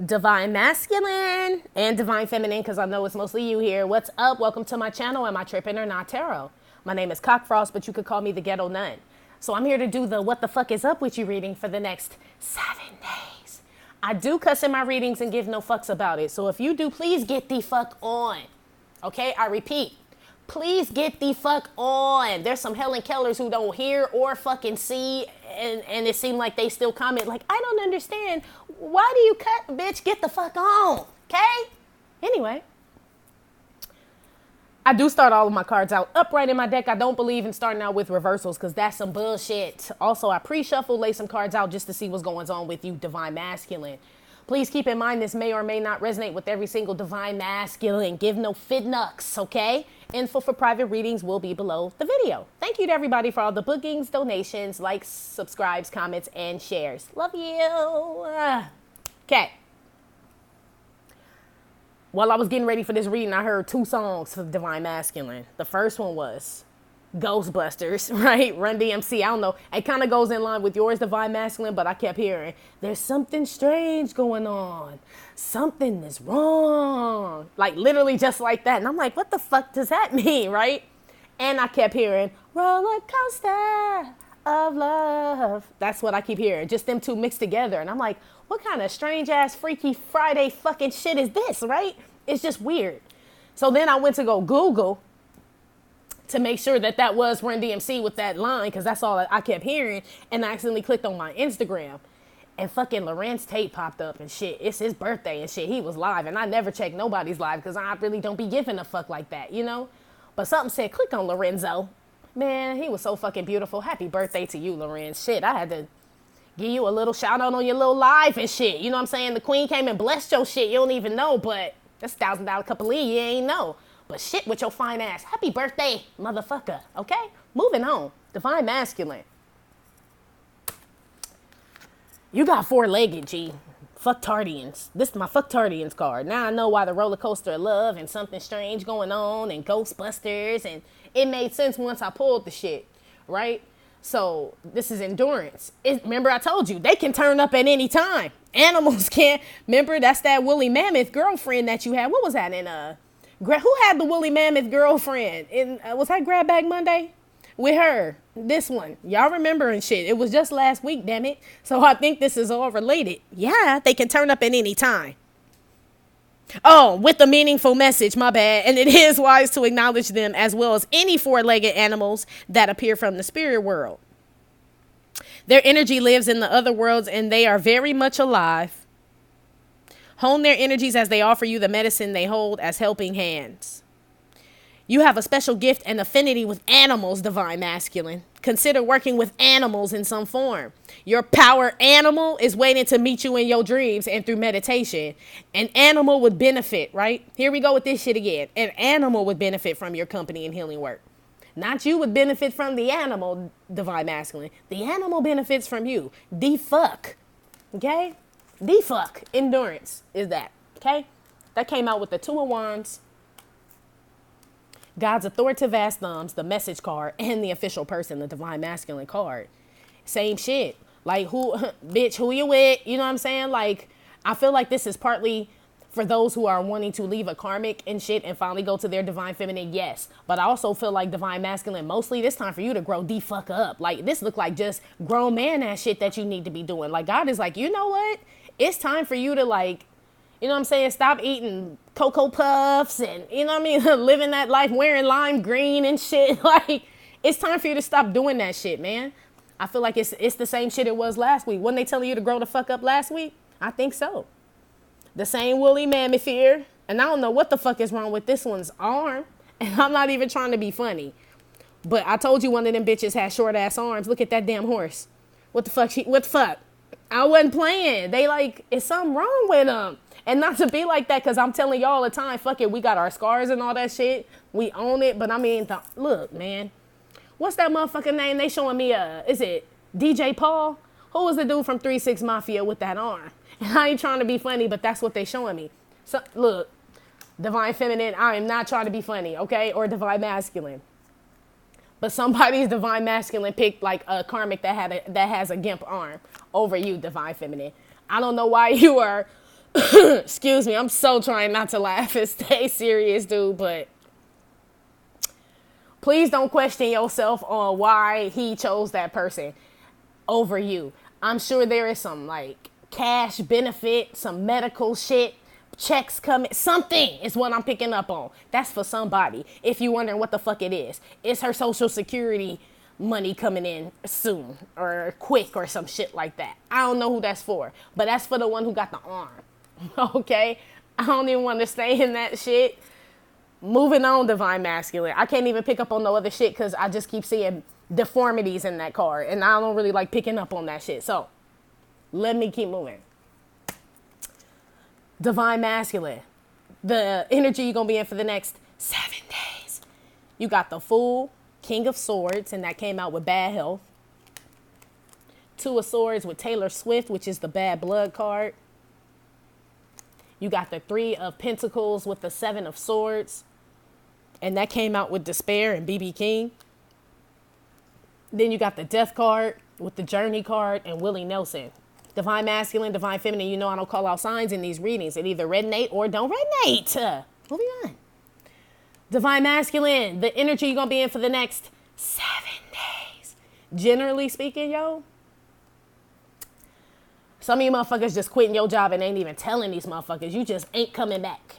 Divine Masculine and Divine Feminine, because I know it's mostly you here. What's up? Welcome to my channel. Am I tripping or not tarot? My name is Cockfrost, but you could call me the Ghetto Nun. So I'm here to do the what the fuck is up with you reading for the next 7 days. I do cuss in my readings and give no fucks about it. So if you do, please get the fuck on. Okay, I repeat. Please get the fuck on. There's some Helen Kellers who don't hear or fucking see, and it seemed like they still comment like, I don't understand. Why do you cut, bitch? Get the fuck on, okay? Anyway, I do start all of my cards out upright in my deck. I don't believe in starting out with reversals because that's some bullshit. Also, I pre-shuffle, lay some cards out just to see what's going on with you, Divine Masculine. Please keep in mind this may or may not resonate with every single Divine Masculine. Give no fidnucks, okay? Info for private readings will be below the video. Thank you to everybody for all the bookings, donations, likes, subscribes, comments, and shares. Love you. Okay. While I was getting ready for this reading, I heard 2 songs for Divine Masculine. The first one was Ghostbusters, right? Run DMC. I don't know. It kind of goes in line with yours, Divine Masculine, but I kept hearing, there's something strange going on. Something is wrong. Like literally just like that. And I'm like, what the fuck does that mean, right? And I kept hearing, roller coaster of love. That's what I keep hearing. Just them 2 mixed together. And I'm like, what kind of strange ass freaky Friday fucking shit is this, right? It's just weird. So then I went to go Google to make sure that that was Run DMC with that line, because that's all I kept hearing, and I accidentally clicked on my Instagram, and fucking Lorenz Tate popped up and shit. It's his birthday and shit. He was live, and I never check nobody's live because I really don't be giving a fuck like that, you know? But something said, click on Lorenzo. Man, he was so fucking beautiful. Happy birthday to you, Lorenz. Shit, I had to give you a little shout out on your little live and shit. You know what I'm saying? The queen came and blessed your shit. You don't even know, but that's $1,000 cup of lead. You ain't know. But shit with your fine ass. Happy birthday, motherfucker. Okay? Moving on. Divine Masculine. You got 4-legged, G. Fucktardians. This is my Fucktardians card. Now I know why the roller coaster of love and something strange going on and Ghostbusters. And it made sense once I pulled the shit. Right? So this is endurance. Remember I told you, they can turn up at any time. Animals can't. Remember, that's that woolly mammoth girlfriend that you had. What was that in who had the woolly mammoth girlfriend? Was that Grab Bag Monday? With her. This one. Y'all remember and shit. It was just last week, damn it. So I think this is all related. Yeah, they can turn up at any time. Oh, with a meaningful message, my bad. And it is wise to acknowledge them as well as any 4-legged animals that appear from the spirit world. Their energy lives in the other worlds and they are very much alive. Hone their energies as they offer you the medicine they hold as helping hands. You have a special gift and affinity with animals, Divine Masculine. Consider working with animals in some form. Your power animal is waiting to meet you in your dreams and through meditation. An animal would benefit, right? Here we go with this shit again. An animal would benefit from your company and healing work. Not you would benefit from the animal, Divine Masculine. The animal benefits from you. The fuck. Okay? The fuck endurance is that, okay? That came out with the 2 of Wands, God's authoritative ass thumbs, the message card, and the official person, the Divine Masculine card. Same shit. Like, bitch, who you with? You know what I'm saying? Like, I feel like this is partly for those who are wanting to leave a karmic and shit and finally go to their Divine Feminine, yes. But I also feel like Divine Masculine, mostly this time for you to grow the fuck up. Like, this look like just grown man ass shit that you need to be doing. Like, God is like, you know what? It's time for you to, like, you know what I'm saying? Stop eating Cocoa Puffs and, you know what I mean? Living that life, wearing lime green and shit. Like, it's time for you to stop doing that shit, man. I feel like it's the same shit it was last week. Wasn't they telling you to grow the fuck up last week? I think so. The same woolly mammoth here. And I don't know what the fuck is wrong with this one's arm. And I'm not even trying to be funny. But I told you one of them bitches had short ass arms. Look at that damn horse. What the fuck? What the fuck? I wasn't playing. They like, is something wrong with them? And not to be like that, because I'm telling y'all all the time, fuck it, we got our scars and all that shit. We own it. But I mean, look, man. What's that motherfucking name they showing me? Is it DJ Paul? Who was the dude from 3-6 Mafia with that arm? And I ain't trying to be funny, but that's what they showing me. So, look, Divine Feminine, I am not trying to be funny, okay? Or Divine Masculine. But somebody's Divine Masculine picked like a karmic that has a gimp arm over you, Divine Feminine. I don't know why you are Excuse me, I'm so trying not to laugh and stay serious, dude, but please don't question yourself on why he chose that person over you. I'm sure there is some like cash benefit, some medical shit, checks coming. Something is what I'm picking up on. That's for somebody. If you're wondering what the fuck it is, it's her social security money coming in soon or quick or some shit like that. I don't know who that's for, but that's for the one who got the arm. Okay? I don't even want to stay in that shit. Moving on, divine masculine. I can't even pick up on no other shit because I just keep seeing deformities in that card, and I don't really like picking up on that shit. So let me keep moving. Divine masculine. The energy you're going to be in for the next 7 days. You got the Fool, King of Swords, and that came out with bad health. Two of Swords with Taylor Swift, which is the bad blood card. You got the Three of Pentacles with the Seven of Swords, and that came out with Despair and BB King. Then you got the Death card with the Journey card and Willie Nelson. Divine masculine, divine feminine. You know I don't call out signs in these readings. It either resonate or don't resonate. Moving on. Divine masculine, the energy you're going to be in for the next 7 days. Generally speaking, yo, some of you motherfuckers just quitting your job and ain't even telling these motherfuckers. You just ain't coming back.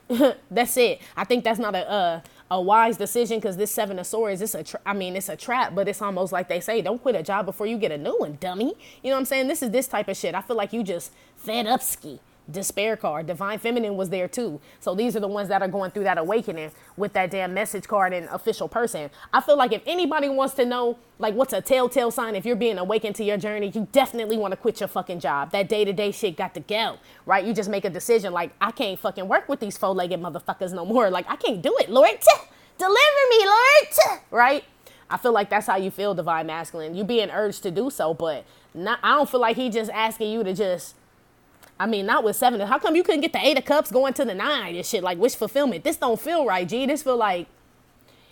That's it. I think that's not a wise decision because this Seven of Swords, it's a trap, but it's almost like they say, don't quit a job before you get a new one, dummy. You know what I'm saying? This is this type of shit. I feel like you just fed up ski. Despair card. Divine feminine was there too. So these are the ones that are going through that awakening with that damn message card and official person. I feel like if anybody wants to know like what's a telltale sign if you're being awakened to your journey, you definitely want to quit your fucking job. That day-to-day shit got to go, right? You just make a decision like, I can't fucking work with these four-legged motherfuckers no more. Like, I can't do it, Lord. Deliver me, Lord. Right? I feel like that's how you feel, divine masculine. You being urged to do so, but I don't feel like he just asking you to just, not with seven. How come you couldn't get the 8 of Cups going to the 9 and shit? Like, wish fulfillment. This don't feel right, G. This feel like,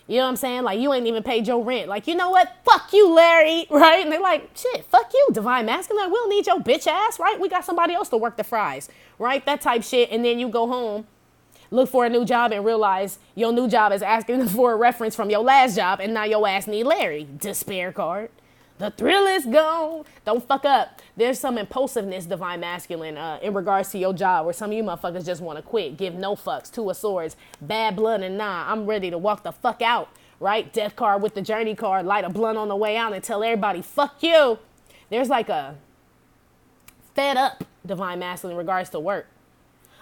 you know what I'm saying? Like, you ain't even paid your rent. Like, you know what? Fuck you, Larry. Right? And they're like, shit, fuck you, divine masculine. We don't need your bitch ass, right? We got somebody else to work the fries, right? That type shit. And then you go home, look for a new job and realize your new job is asking for a reference from your last job. And now your ass need Larry. Despair card. The thrill is gone. Don't fuck up. There's some impulsiveness, divine masculine, in regards to your job where some of you motherfuckers just want to quit. Give no fucks. 2 of Swords. Bad blood and nah. I'm ready to walk the fuck out. Right? Death card with the Journey card. Light a blunt on the way out and tell everybody, fuck you. There's like a fed up divine masculine in regards to work.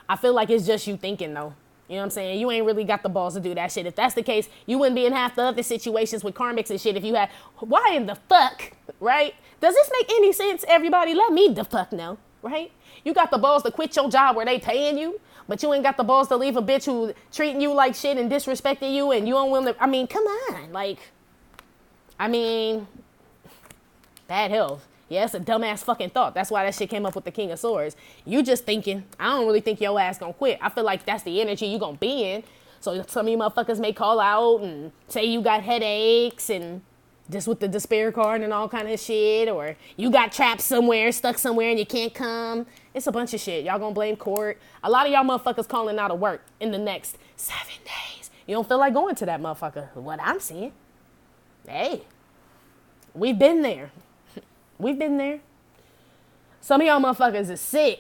I feel like it's just you thinking though. You know what I'm saying? You ain't really got the balls to do that shit. If that's the case, you wouldn't be in half the other situations with karmics and shit if you had, why in the fuck, right? Does this make any sense, everybody? Let me the fuck know, right? You got the balls to quit your job where they paying you, but you ain't got the balls to leave a bitch who treating you like shit and disrespecting you and you don't willing to, come on. Like, bad health. Yeah, it's a dumbass fucking thought. That's why that shit came up with the King of Swords. You just thinking, I don't really think your ass gonna quit. I feel like that's the energy you gonna be in. So some of you motherfuckers may call out and say you got headaches and just with the despair card and all kind of shit. Or you got trapped somewhere, stuck somewhere and you can't come. It's a bunch of shit. Y'all gonna blame court. A lot of y'all motherfuckers calling out of work in the next 7 days. You don't feel like going to that motherfucker. What I'm seeing. Hey, we've been there. We've been there. Some of y'all motherfuckers is sick.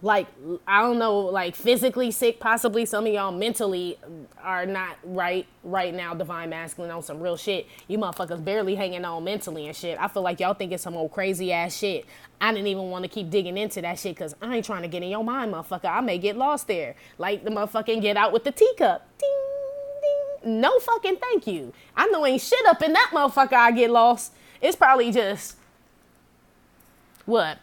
Like, I don't know, like physically sick, possibly. Some of y'all mentally are not right now, divine masculine, on some real shit. You motherfuckers barely hanging on mentally and shit. I feel like y'all think it's some old crazy ass shit. I didn't even want to keep digging into that shit because I ain't trying to get in your mind, motherfucker. I may get lost there. Like the motherfucking Get Out with the teacup. Ding, ding. No fucking thank you. I know ain't shit up in that motherfucker I get lost. It's probably just,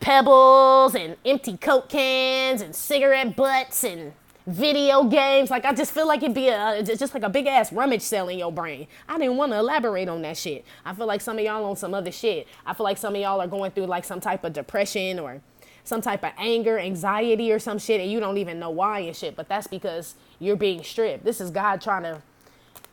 pebbles and empty Coke cans and cigarette butts and video games. Like, I just feel like it'd be just like a big ass rummage sale in your brain. I didn't want to elaborate on that shit. I feel like some of y'all on some other shit. I feel like some of y'all are going through like some type of depression or some type of anger, anxiety or some shit and you don't even know why and shit. But that's because you're being stripped. This is God trying to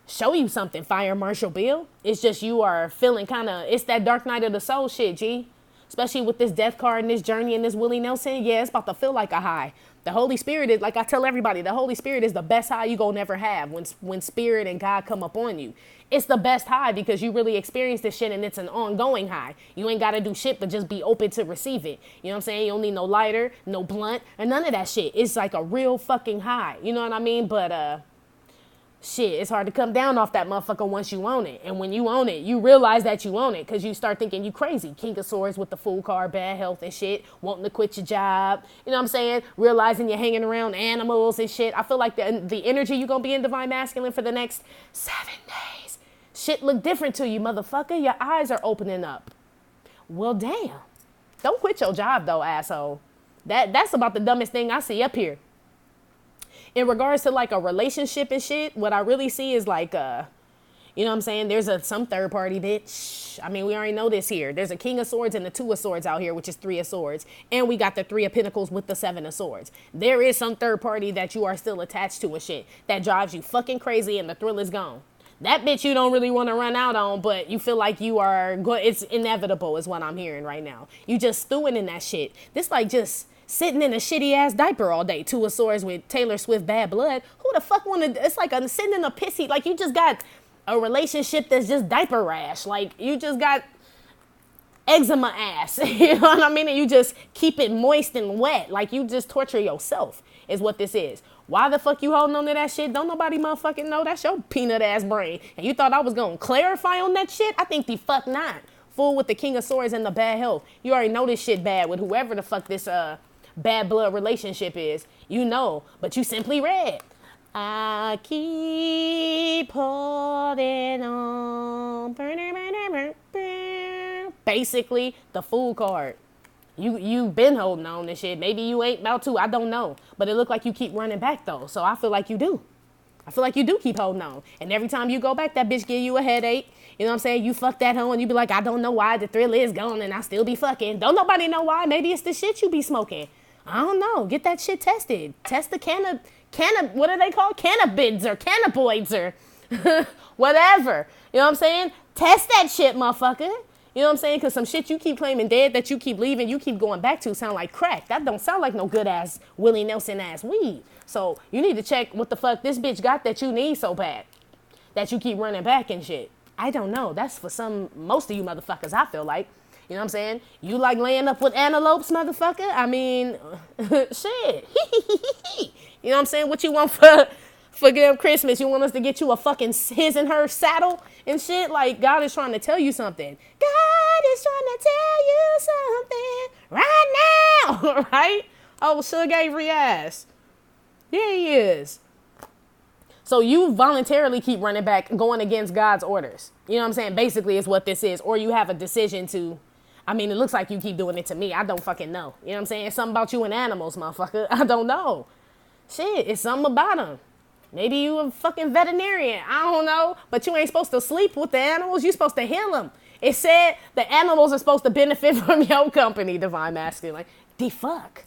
show you something, Fire Marshal Bill. It's just you are feeling kind of, it's that dark night of the soul shit, G. especially with this death card and this journey and this Willie Nelson. Yeah, it's about to feel like a high. The Holy Spirit is, like I tell everybody, the Holy Spirit is the best high you gonna never have when Spirit and God come up on you. It's the best high because you really experience this shit and it's an ongoing high. You ain't got to do shit but just be open to receive it. You know what I'm saying? You don't need no lighter, no blunt, and none of that shit. It's like a real fucking high. You know what I mean? But shit, it's hard to come down off that motherfucker once you own it. And when you own it, you realize that you own it because you start thinking you crazy. King of Swords with the Fool card, bad health and shit, wanting to quit your job. You know what I'm saying? Realizing you're hanging around animals and shit. I feel like the energy you're going to be in Divine Masculine for the next 7 days. Shit look different to you, motherfucker. Your eyes are opening up. Well, damn. Don't quit your job, though, asshole. That's about the dumbest thing I see up here. In regards to, like, a relationship and shit, what I really see is, like, you know what I'm saying? There's some third party bitch. I mean, we already know this here. There's a King of Swords and the 2 of Swords out here, which is 3 of Swords. And we got the 3 of Pentacles with the 7 of Swords. There is some third party that you are still attached to and shit that drives you fucking crazy and the thrill is gone. That bitch you don't really want to run out on, but you feel like you are it's inevitable is what I'm hearing right now. You just stewing in that shit. This like just sitting in a shitty ass diaper all day. 2 of Swords with Taylor Swift bad blood. Who the fuck it's like sitting in a pissy, like you just got a relationship that's just diaper rash. Like you just got eczema ass. You know what I mean? And you just keep it moist and wet. Like you just torture yourself is what this is. Why the fuck you holding on to that shit? Don't nobody motherfucking know. That's your peanut ass brain. And you thought I was going to clarify on that shit? I think the fuck not. Fool with the King of Swords and the bad health. You already know this shit bad with whoever the fuck this bad blood relationship is. You know, but you simply read. I keep holding on. Basically, the Fool card. You been holding on and shit. Maybe you ain't about to. I don't know. But it look like you keep running back, though. So I feel like you do. I feel like you do keep holding on. And every time you go back, that bitch give you a headache. You know what I'm saying? You fuck that hoe and you be like, I don't know why. The thrill is gone and I still be fucking. Don't nobody know why. Maybe it's the shit you be smoking. I don't know. Get that shit tested. Test the what are they called? Cannabids or cannabinoids or whatever. You know what I'm saying? Test that shit, motherfucker. You know what I'm saying? Because some shit you keep claiming dead that you keep leaving, you keep going back to sound like crack. That don't sound like no good ass Willie Nelson ass weed. So you need to check what the fuck this bitch got that you need so bad that you keep running back and shit. I don't know. That's for most of you motherfuckers, I feel like. You know what I'm saying? You like laying up with antelopes, motherfucker? I mean, shit. You know what I'm saying? What you want for Christmas? You want us to get you a fucking his and her saddle and shit? Like, God is trying to tell you something. God is trying to tell you something right now. Right? Oh, Suge Avery ass. Yeah, he is. So you voluntarily keep running back, going against God's orders. You know what I'm saying? Basically is what this is. Or you have a decision to, I mean, it looks like you keep doing it to me. I don't fucking know. You know what I'm saying? It's something about you and animals, motherfucker. I don't know. Shit, it's something about them. Maybe you a fucking veterinarian. I don't know. But you ain't supposed to sleep with the animals. You're supposed to heal them. It said the animals are supposed to benefit from your company, Divine Masculine. Like, the fuck?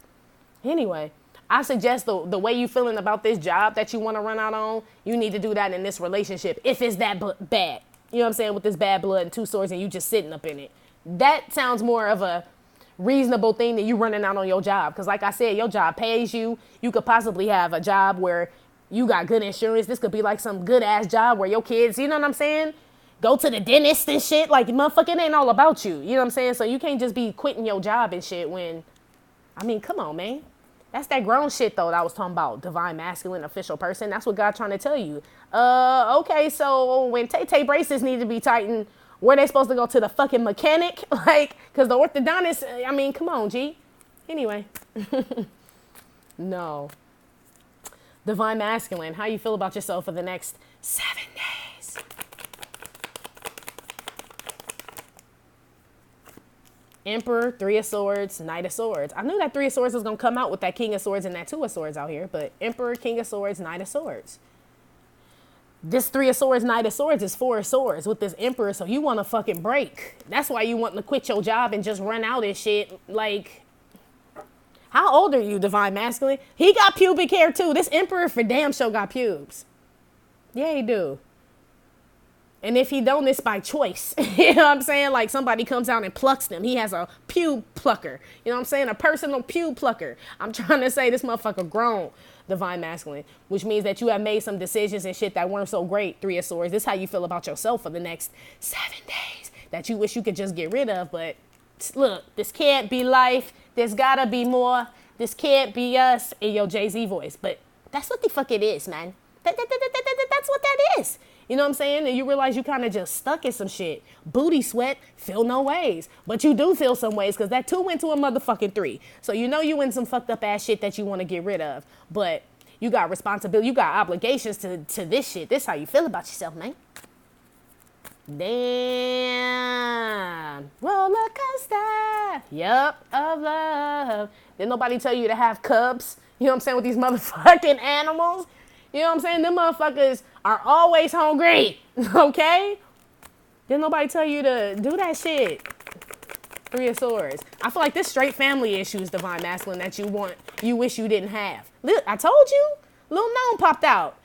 Anyway, I suggest the way you feeling about this job that you want to run out on, you need to do that in this relationship if it's that bad. You know what I'm saying? With this bad blood and 2 swords and you just sitting up in it. That sounds more of a reasonable thing than you running out on your job. Because like I said, your job pays you. You could possibly have a job where you got good insurance. This could be like some good ass job where your kids, you know what I'm saying? Go to the dentist and shit. Like, motherfucker, it ain't all about you. You know what I'm saying? So you can't just be quitting your job and shit when, I mean, come on, man. That's that grown shit, though, that I was talking about. Divine Masculine, official person. That's what God trying to tell you. Okay, so when Tay-Tay braces need to be tightened, where they supposed to go to the fucking mechanic? Like, because the orthodontist, I mean, come on, G. Anyway. No. Divine Masculine, how you feel about yourself for the next 7 days? Emperor, 3 of Swords, Knight of Swords. I knew that 3 of Swords was going to come out with that King of Swords and that 2 of Swords out here. But Emperor, King of Swords, Knight of Swords. This 3 of Swords, Knight of Swords is 4 of Swords with this Emperor. So you want to fucking break. That's why you want to quit your job and just run out and shit. Like, how old are you, Divine Masculine? He got pubic hair too. This Emperor for damn sure got pubes. Yeah, he do. And if he don't, it's by choice. You know what I'm saying? Like somebody comes out and plucks them. He has a pew plucker. You know what I'm saying? A personal pew plucker. I'm trying to say this motherfucker grown, divine masculine, which means that you have made some decisions and shit that weren't so great, Three of Swords. This is how you feel about yourself for the next 7 days that you wish you could just get rid of. But look, this can't be life. There's gotta be more. This can't be us in your Jay-Z voice. But that's what the fuck it is, man. That's what that is. You know what I'm saying? And you realize you kind of just stuck in some shit. Booty sweat, feel no ways. But you do feel some ways because that 2 went to a motherfucking 3. So you know you in some fucked up ass shit that you want to get rid of. But you got responsibility. You got obligations to this shit. This how you feel about yourself, man. Damn. Roller coaster. Yup, of love. Didn't nobody tell you to have cubs? You know what I'm saying? With these motherfucking animals. You know what I'm saying? Them motherfuckers are always hungry, okay? Didn't nobody tell you to do that shit? Three of Swords. I feel like this straight family issues, divine masculine, that you wish you didn't have. Look, I told you. Lil Gnome popped out.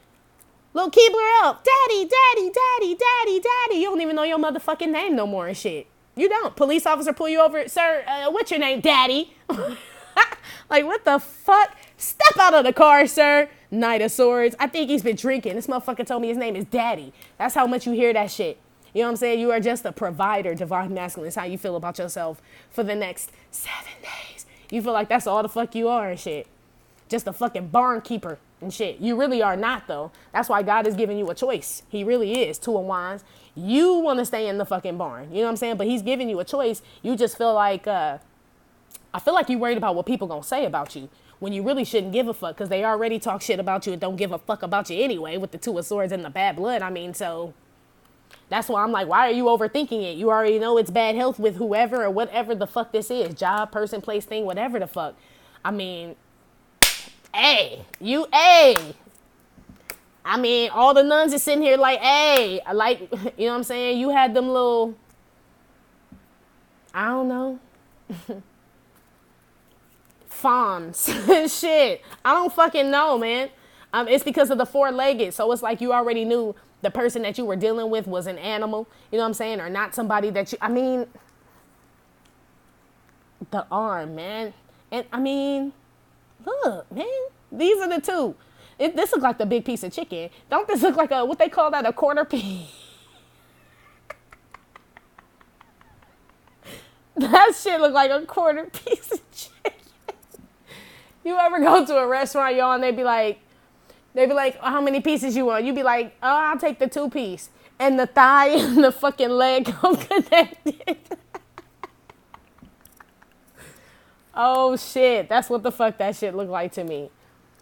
Lil Keebler up. Daddy, daddy, daddy, daddy, daddy. You don't even know your motherfucking name no more and shit. You don't. Police officer pull you over. Sir, what's your name? Daddy. Like, what the fuck? Step out of the car, sir. Knight of Swords. I think he's been drinking. This motherfucker told me his name is Daddy. That's how much you hear that shit. You know what I'm saying? You are just a provider, divine masculine. It's how you feel about yourself for the next 7 days. You feel like that's all the fuck you are and shit. Just a fucking barn keeper and shit. You really are not, though. That's why God is giving you a choice. He really is. 2 of Wands. You want to stay in the fucking barn. You know what I'm saying? But he's giving you a choice. You just feel like, I feel like you're worried about what people gonna say about you when you really shouldn't give a fuck because they already talk shit about you and don't give a fuck about you anyway with the 2 of Swords and the bad blood. I mean, so that's why I'm like, why are you overthinking it? You already know it's bad health with whoever or whatever the fuck this is. Job, person, place, thing, whatever the fuck. I mean, I mean, all the nuns are sitting here like, hey, like, you know what I'm saying? You had them little, I don't know. Fawns and shit. I don't fucking know, man. It's because of the 4-legged. So it's like you already knew the person that you were dealing with was an animal, you know what I'm saying? Or not somebody that you, I mean, the arm, man. And I mean, look, man, these are the 2. This looks like the big piece of chicken. Don't this look like a, what they call that, a quarter piece? That shit look like a quarter piece of chicken. You ever go to a restaurant, y'all, and they be like, how many pieces you want? You be like, oh, I'll take the 2 piece. And the thigh and the fucking leg come connected. Oh, shit. That's what the fuck that shit looked like to me.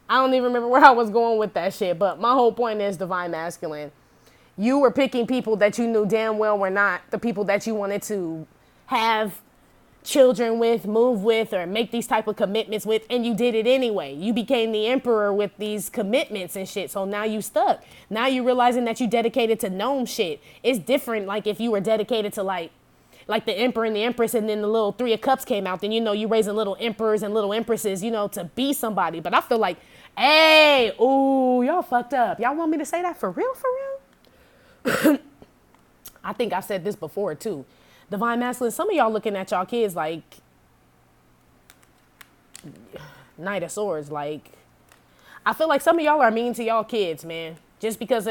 I don't even remember where I was going with that shit. But my whole point is divine masculine. You were picking people that you knew damn well were not the people that you wanted to have children with, move with, or make these type of commitments with, and you did it anyway. You became the emperor with these commitments and shit, so now you stuck. Now you're realizing that you dedicated to gnome shit. It's different, like if you were dedicated to like the emperor and the empress, and then the little 3 of Cups came out, then you know you raising little emperors and little empresses, you know, to be somebody. But I feel like, hey, ooh, y'all fucked up. Y'all want me to say that for real, for real? I think I've said this before too. Divine masculine, some of y'all looking at y'all kids like Knight of Swords. Like, I feel like some of y'all are mean to y'all kids, man. Just because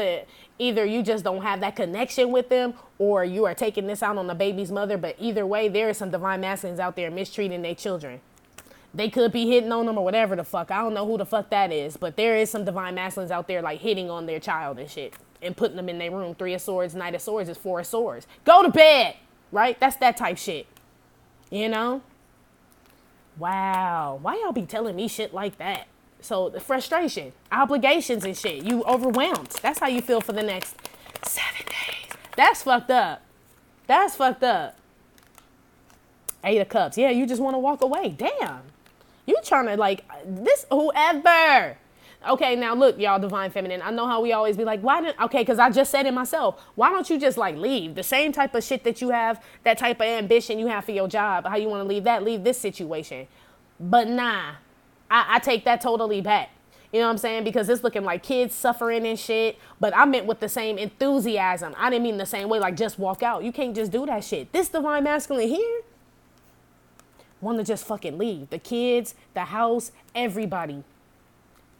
either you just don't have that connection with them, or you are taking this out on the baby's mother. But either way, there are some divine masculines out there mistreating their children. They could be hitting on them or whatever the fuck. I don't know who the fuck that is. But there is some divine masculines out there like hitting on their child and shit. And putting them in their room. 3 of Swords, Knight of Swords is 4 of Swords. Go to bed! Right? That's that type shit. You know? Wow. Why y'all be telling me shit like that? So the frustration, obligations and shit. You overwhelmed. That's how you feel for the next 7 days. That's fucked up. That's fucked up. 8 of Cups. Yeah, you just want to walk away. Damn. You trying to like this, whoever. Okay, now look, y'all divine feminine. I know how we always be like, why didn't, okay, because I just said it myself. Why don't you just like leave? The same type of shit that you have, that type of ambition you have for your job, how you want to leave that, leave this situation. But nah, I take that totally back. You know what I'm saying? Because it's looking like kids suffering and shit. But I meant with the same enthusiasm. I didn't mean the same way, like just walk out. You can't just do that shit. This divine masculine here want to just fucking leave. The kids, the house, everybody.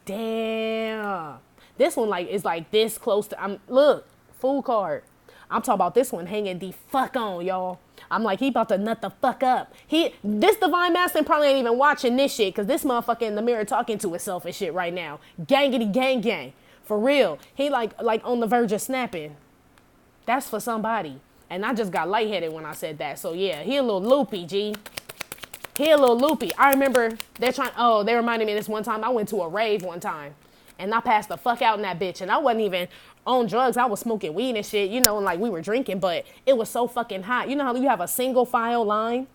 Damn. This one like is like this close to, look, fool card. I'm talking about this one hanging the fuck on, y'all. I'm like, he about to nut the fuck up. This divine masculine probably ain't even watching this shit, because this motherfucker in the mirror talking to himself and shit right now. Gangity gang gang. For real. He like on the verge of snapping. That's for somebody. And I just got lightheaded when I said that. So yeah, he a little loopy, G. He a little loopy. I remember they reminded me of this one time. I went to a rave one time. And I passed the fuck out in that bitch. And I wasn't even on drugs. I was smoking weed and shit, you know, and like we were drinking, but it was so fucking hot. You know how you have a single file line?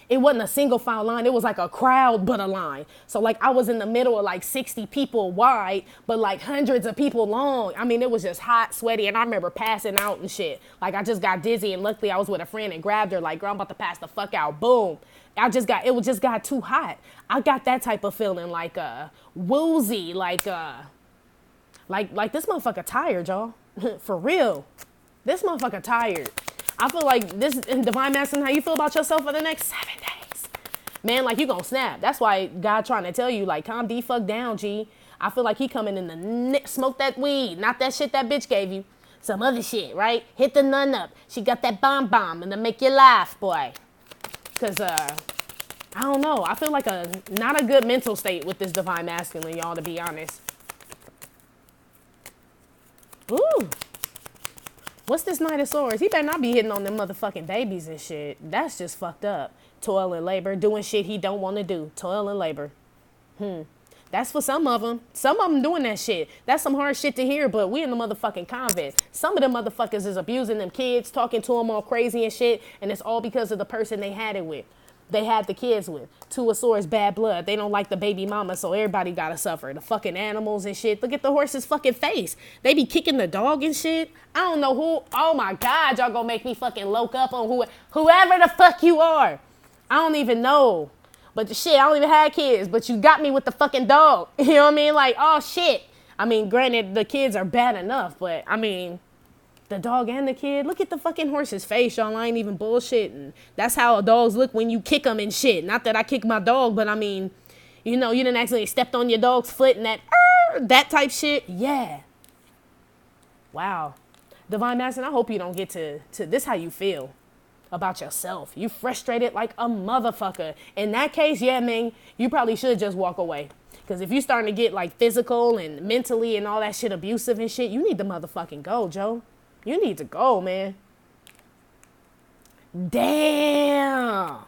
It wasn't a single file line. It was like a crowd, but a line. So like I was in the middle of like 60 people wide, but like hundreds of people long. I mean, it was just hot, sweaty. And I remember passing out and shit. Like I just got dizzy, and luckily I was with a friend and grabbed her like, girl, I'm about to pass the fuck out. Boom. It just got too hot. I got that type of feeling, like woozy, like this motherfucker tired, y'all. For real. This motherfucker tired. I feel like this in divine masculine, how you feel about yourself for the next 7 days. Man, like you gonna snap. That's why God trying to tell you, like, calm the fuck down, G. I feel like he coming in the smoke that weed, not that shit that bitch gave you. Some other shit, right? Hit the nun up. She got that bomb and to make you laugh, boy. Cause I don't know. I feel like not a good mental state with this divine masculine, y'all, to be honest. Ooh. What's this Knight of Swords? He better not be hitting on them motherfucking babies and shit. That's just fucked up. Toil and labor, doing shit he don't want to do. Toil and labor. That's for some of them. Some of them doing that shit. That's some hard shit to hear, but we in the motherfucking convent. Some of them motherfuckers is abusing them kids, talking to them all crazy and shit, and it's all because of the person they had it with. They had the kids with. Two of Swords, bad blood. They don't like the baby mama, so everybody gotta suffer. The fucking animals and shit. Look at the horse's fucking face. They be kicking the dog and shit. I don't know who. Oh my God, y'all gonna make me fucking loke up on whoever the fuck you are. I don't even know. But shit, I don't even have kids, but you got me with the fucking dog. You know what I mean? Like, oh shit. I mean, granted, the kids are bad enough, but I mean, the dog and the kid, look at the fucking horse's face, y'all. I ain't even bullshitting. That's how dogs look when you kick them and shit. Not that I kick my dog, but I mean, you know, you didn't accidentally stepped on your dog's foot and that type shit. Yeah. Wow. Divine Masculine, I hope you don't get to this how you feel about yourself. You frustrated like a motherfucker. In that case, yeah, man, you probably should just walk away. Because if you starting to get like physical and mentally and all that shit abusive and shit, you need to motherfucking go, Joe. You need to go, man. Damn.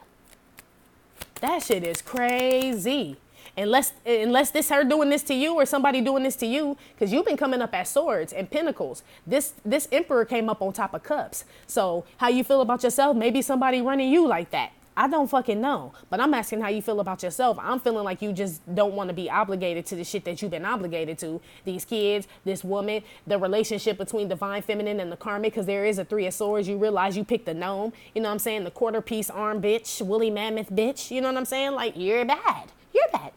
That shit is crazy. Unless this her doing this to you or somebody doing this to you, because you've been coming up at swords and pentacles. This emperor came up on top of cups. So how you feel about yourself? Maybe somebody running you like that. I don't fucking know. But I'm asking how you feel about yourself. I'm feeling like you just don't want to be obligated to the shit that you've been obligated to. These kids, this woman, the relationship between divine feminine and the karmic, because there is a 3 of Swords. You realize you picked the gnome. You know what I'm saying? The quarter piece arm bitch, woolly mammoth bitch. You know what I'm saying? Like, you're bad. You're bad.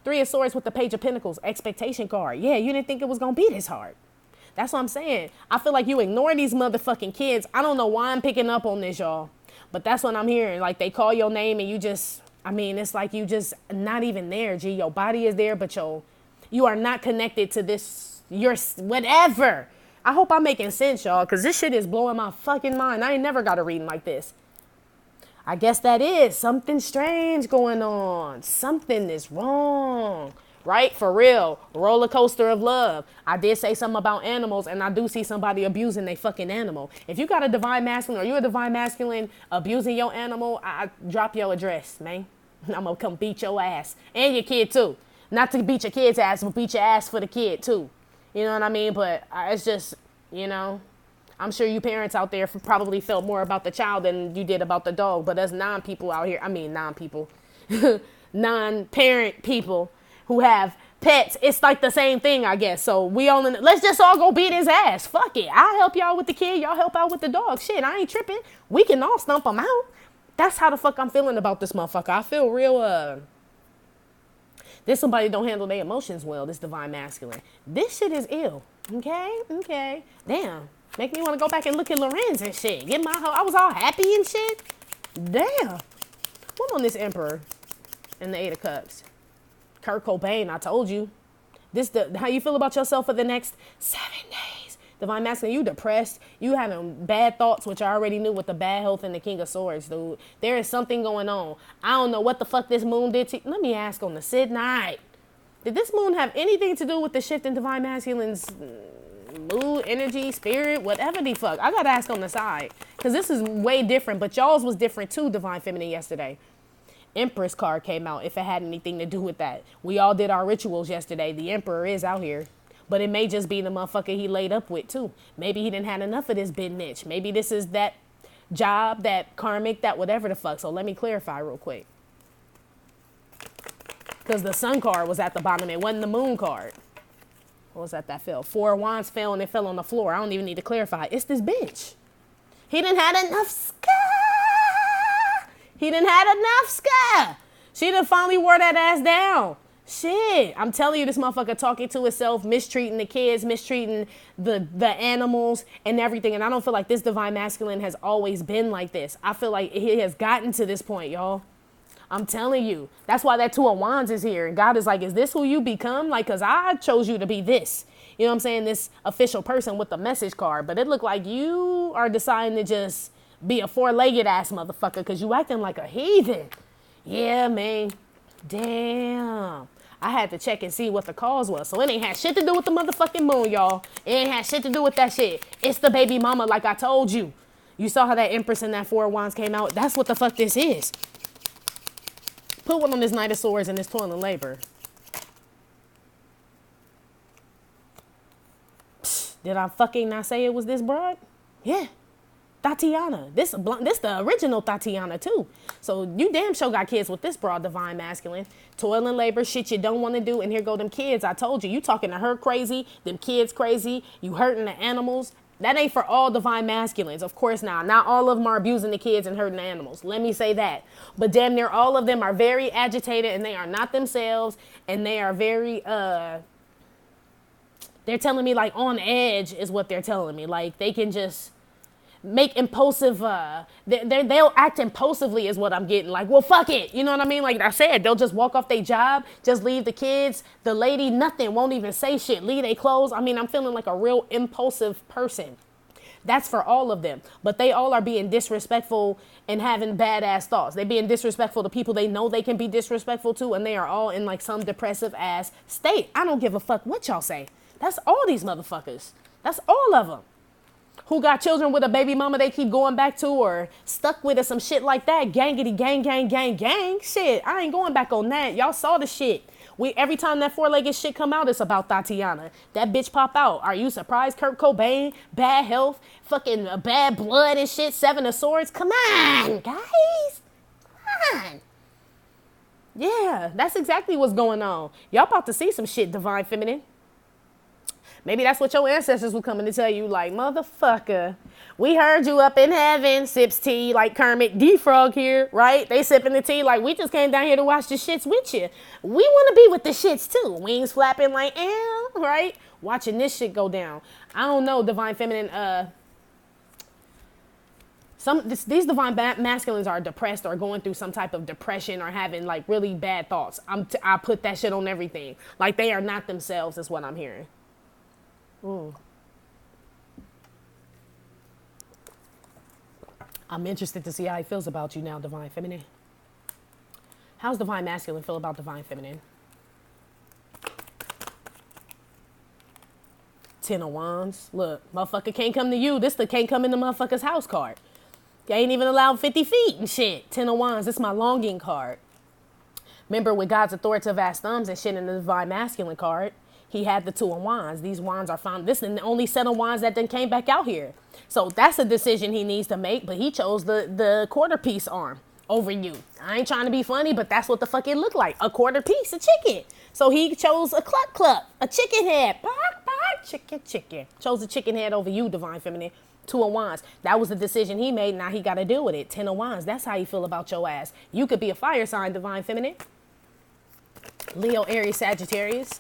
3 of Swords with the Page of Pentacles, expectation card. Yeah, you didn't think it was going to be this hard. That's what I'm saying. I feel like you ignore these motherfucking kids. I don't know why I'm picking up on this, y'all. But that's what I'm hearing. Like, they call your name and you just, I mean, it's like you just not even there, G. Your body is there, but you are not connected to this, your whatever. I hope I'm making sense, y'all, because this shit is blowing my fucking mind. I ain't never got a reading like this. I guess that is something strange going on. Something is wrong, right? For real. Roller coaster of love. I did say something about animals, and I do see somebody abusing their fucking animal. If you got a divine masculine or you a divine masculine abusing your animal, I drop your address, man. I'm going to come beat your ass. And your kid, too. Not to beat your kid's ass, but beat your ass for the kid, too. You know what I mean? But it's just, you know, I'm sure you parents out there probably felt more about the child than you did about the dog. But us non-people out here, non-parent people who have pets, it's like the same thing, I guess. So let's just all go beat his ass. Fuck it. I'll help y'all with the kid. Y'all help out with the dog. Shit, I ain't tripping. We can all stomp him out. That's how the fuck I'm feeling about this motherfucker. I feel real, This somebody don't handle their emotions well, this divine masculine. This shit is ill. Okay. Damn. Make me want to go back and look at Lorenz and shit. Get my I was all happy and shit. Damn. What on this Emperor and the Eight of Cups? Kurt Cobain, I told you. How you feel about yourself for the next 7 days. Divine masculine, you depressed. You having bad thoughts, which I already knew with the bad health and the King of Swords, dude. There is something going on. I don't know what the fuck this moon did to you. Let me ask on the Sid night. Did this moon have anything to do with the shift in divine masculine's mood, energy, spirit, whatever the fuck? I gotta ask on the side. Because this is way different, but y'all's was different too, divine feminine, yesterday. Empress card came out, if it had anything to do with that. We all did our rituals yesterday. The Emperor is out here. But it may just be the motherfucker he laid up with, too. Maybe he didn't have enough of this big niche. Maybe this is that job, that karmic, that whatever the fuck. So let me clarify real quick. Because the Sun card was at the bottom. It wasn't the Moon card. What was that fell? 4 of Wands fell and it fell on the floor. I don't even need to clarify. It's this bitch. He didn't have enough sky. He done had enough, sky. She done finally wore that ass down. Shit. I'm telling you, this motherfucker talking to itself, mistreating the kids, mistreating the animals and everything. And I don't feel like this divine masculine has always been like this. I feel like he has gotten to this point, y'all. I'm telling you. That's why that 2 of Wands is here. And God is like, is this who you become? Like, because I chose you to be this. You know what I'm saying? This official person with the message card. But it looked like you are deciding to just be a 4-legged ass motherfucker because you acting like a heathen. Yeah, man. Damn. I had to check and see what the cause was. So it ain't had shit to do with the motherfucking moon, y'all. It ain't had shit to do with that shit. It's the baby mama, like I told you. You saw how that Empress and that 4 of Wands came out? That's what the fuck this is. Put one on this Knight of Swords and this Toil and Labor. Psst, did I fucking not say it was this broad? Yeah. Tatiana. This the original Tatiana too. So you damn sure got kids with this broad divine masculine. Toil and labor, shit you don't want to do. And here go them kids. I told you. You talking to her crazy. Them kids crazy. You hurting the animals. That ain't for all divine masculines. Of course not. Not all of them are abusing the kids and hurting the animals. Let me say that. But damn near all of them are very agitated and they are not themselves. And they are very, they're telling me like on edge is what they're telling me. Like they can just make impulsive, they'll act impulsively is what I'm getting. Like, well, fuck it. You know what I mean? Like I said, they'll just walk off their job, just leave the kids, the lady, nothing, won't even say shit, leave their clothes. I mean, I'm feeling like a real impulsive person. That's for all of them. But they all are being disrespectful and having badass thoughts. They're being disrespectful to people they know they can be disrespectful to, and they are all in like some depressive ass state. I don't give a fuck what y'all say. That's all these motherfuckers. That's all of them. Who got children with a baby mama they keep going back to or stuck with or some shit like that. Gangity, gang, gang, gang, gang. Shit, I ain't going back on that. Y'all saw the shit. Every time that 4-legged shit come out, it's about Tatiana. That bitch pop out. Are you surprised? Kurt Cobain, bad health, fucking bad blood and shit, 7 of Swords. Come on, guys. Come on. Yeah, that's exactly what's going on. Y'all about to see some shit, divine feminine. Maybe that's what your ancestors were coming to tell you, like, motherfucker, we heard you up in heaven, sips tea, like Kermit D-Frog here, right? They sipping the tea like, we just came down here to watch the shits with you. We want to be with the shits, too. Wings flapping like, right? Watching this shit go down. I don't know, divine feminine, these divine masculines are depressed or going through some type of depression or having, like, really bad thoughts. I put that shit on everything. Like, they are not themselves is what I'm hearing. I'm interested to see how he feels about you now, divine feminine. How's divine masculine feel about divine feminine? 10 of Wands. Look, motherfucker can't come to you. This the can't come in the motherfucker's house card. You ain't even allowed 50 feet and shit. 10 of Wands. This is my longing card. Remember with God's authoritative ass thumbs and shit in the divine masculine card. He had the 2 of Wands. These wands are found. This is the only set of wands that then came back out here. So that's a decision he needs to make. But he chose the quarter piece arm over you. I ain't trying to be funny, but that's what the fuck it looked like. A quarter piece, a chicken. So he chose a cluck cluck, a chicken head. Bark, bark, chicken, chicken. Chose a chicken head over you, divine feminine. 2 of Wands. That was the decision he made. Now he got to deal with it. 10 of Wands. That's how you feel about your ass. You could be a fire sign, divine feminine. Leo, Aries, Sagittarius.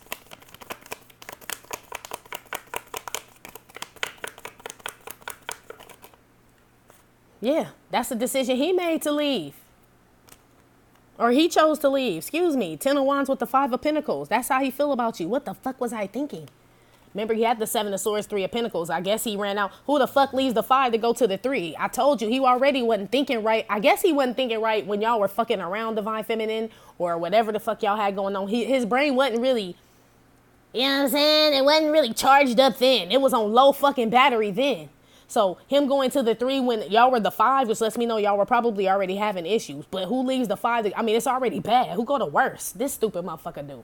Yeah, that's the decision he made to leave. Or he chose to leave. Excuse me. 10 of Wands with the 5 of Pentacles. That's how he feel about you. What the fuck was I thinking? Remember, he had the 7 of Swords, 3 of Pentacles. I guess he ran out. Who the fuck leaves the 5 to go to the 3? I told you, he already wasn't thinking right. I guess he wasn't thinking right when y'all were fucking around Divine Feminine or whatever the fuck y'all had going on. His brain wasn't really, you know what I'm saying? It wasn't really charged up then. It was on low fucking battery then. So him going to the 3 when y'all were the 5, which lets me know y'all were probably already having issues. But who leaves the 5? I mean, it's already bad. Who go to worse? This stupid motherfucker do.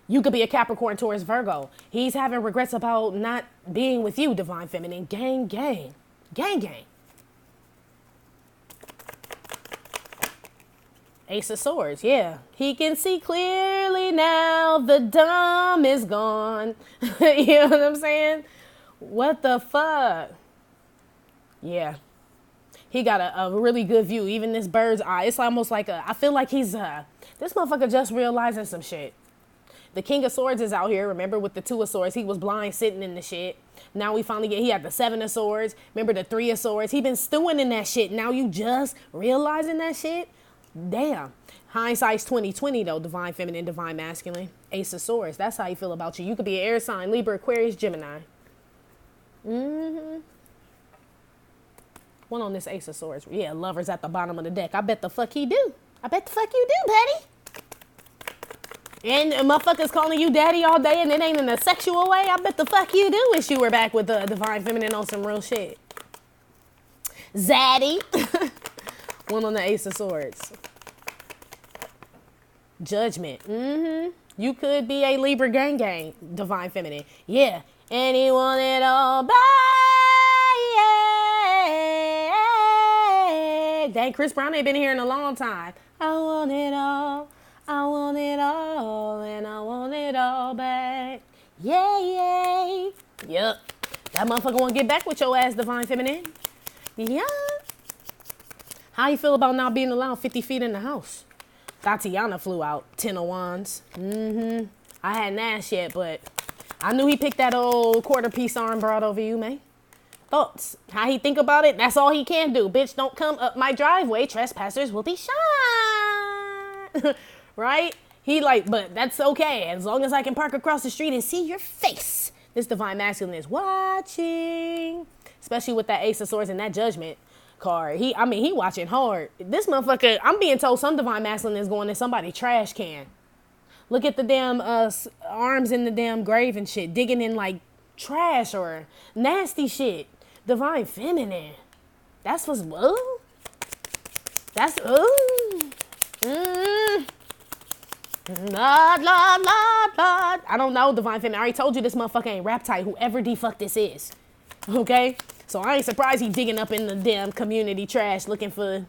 You could be a Capricorn, Taurus, Virgo. He's having regrets about not being with you, Divine Feminine. Gang, gang. Gang, gang. Ace of Swords, yeah. He can see clearly now. The dumb is gone. You know what I'm saying? What the fuck? Yeah. He got a really good view. Even this bird's eye. It's almost like I feel like he's, this motherfucker just realizing some shit. The King of Swords is out here. Remember with the 2 of Swords, he was blind sitting in the shit. Now we finally he had the 7 of Swords. Remember the 3 of Swords? He been stewing in that shit. Now you just realizing that shit? Damn. Hindsight's 20/20 though. Divine Feminine, Divine Masculine. Ace of Swords. That's how you feel about you. You could be an air sign, Libra, Aquarius, Gemini. One on this Ace of Swords. Yeah, Lover's at the bottom of the deck. I bet the fuck he do. I bet the fuck you do, buddy. And motherfuckers calling you daddy all day and it ain't in a sexual way. I bet the fuck you do wish you were back with the Divine Feminine on some real shit. Zaddy. One on the Ace of Swords. Judgment. You could be a Libra gang gang, Divine Feminine. Yeah. And he want it all back. Dang, Chris Brown ain't been here in a long time. I want it all. I want it all, and I want it all back. Yay. Yup. That motherfucker want to get back with your ass, Divine Feminine. Yeah. How you feel about not being allowed 50 feet in the house? Tatiana flew out. 10 of Wands. I hadn't asked yet, but I knew he picked that old quarter piece arm brought over you, man. Thoughts? How he think about it? That's all he can do. Bitch, don't come up my driveway. Trespassers will be shot. Right? He like, but that's okay. As long as I can park across the street and see your face. This Divine Masculine is watching. Especially with that Ace of Swords and that Judgment card. He watching hard. This motherfucker, I'm being told some Divine Masculine is going in somebody's trash can. Look at the damn arms in the damn grave and shit. Digging in like trash or nasty shit. Divine Feminine. That's what's, ooh. That's, ooh. Lord. I don't know, Divine Feminine. I already told you this motherfucker ain't rap tight, whoever the fuck this is. Okay? So I ain't surprised he digging up in the damn community trash looking for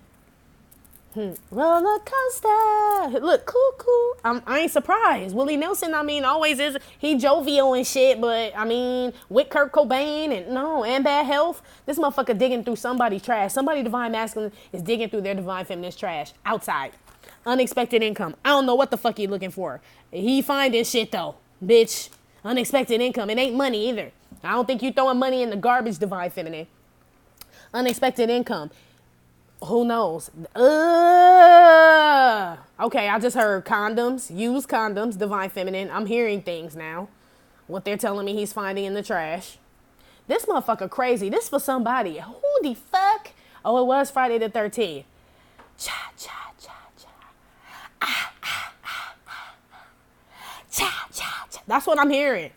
roller coaster. Look, cool. I ain't surprised. Willie Nelson, always is. He jovial and shit, but, with Kurt Cobain and bad health, this motherfucker digging through somebody's trash. Somebody Divine Masculine is digging through their Divine Feminine's trash outside. Unexpected income. I don't know what the fuck he looking for. He finding shit though, bitch. Unexpected income. It ain't money either. I don't think you throwing money in the garbage, Divine Feminine. Unexpected income. Who knows? Okay, I just heard condoms. Use condoms, Divine Feminine. I'm hearing things now. What they're telling me he's finding in the trash. This motherfucker crazy. This for somebody. Who the fuck? Oh, it was Friday the 13th. Cha, cha. Cha, cha, cha. That's what I'm hearing.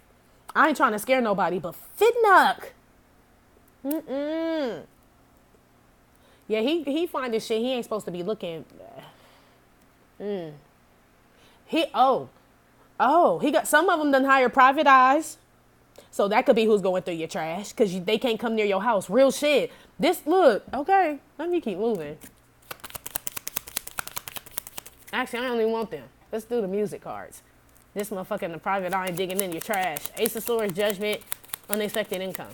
I ain't trying to scare nobody, but Fitnuck. Yeah, he finding shit he ain't supposed to be looking. He got some of them done hire private eyes. So that could be who's going through your trash because they can't come near your house. Real shit. Look, okay, let me keep moving. Actually, I don't even want them. Let's do the music cards. This motherfucker in the private eye digging in your trash. Ace of Swords, Judgment, Unexpected Income.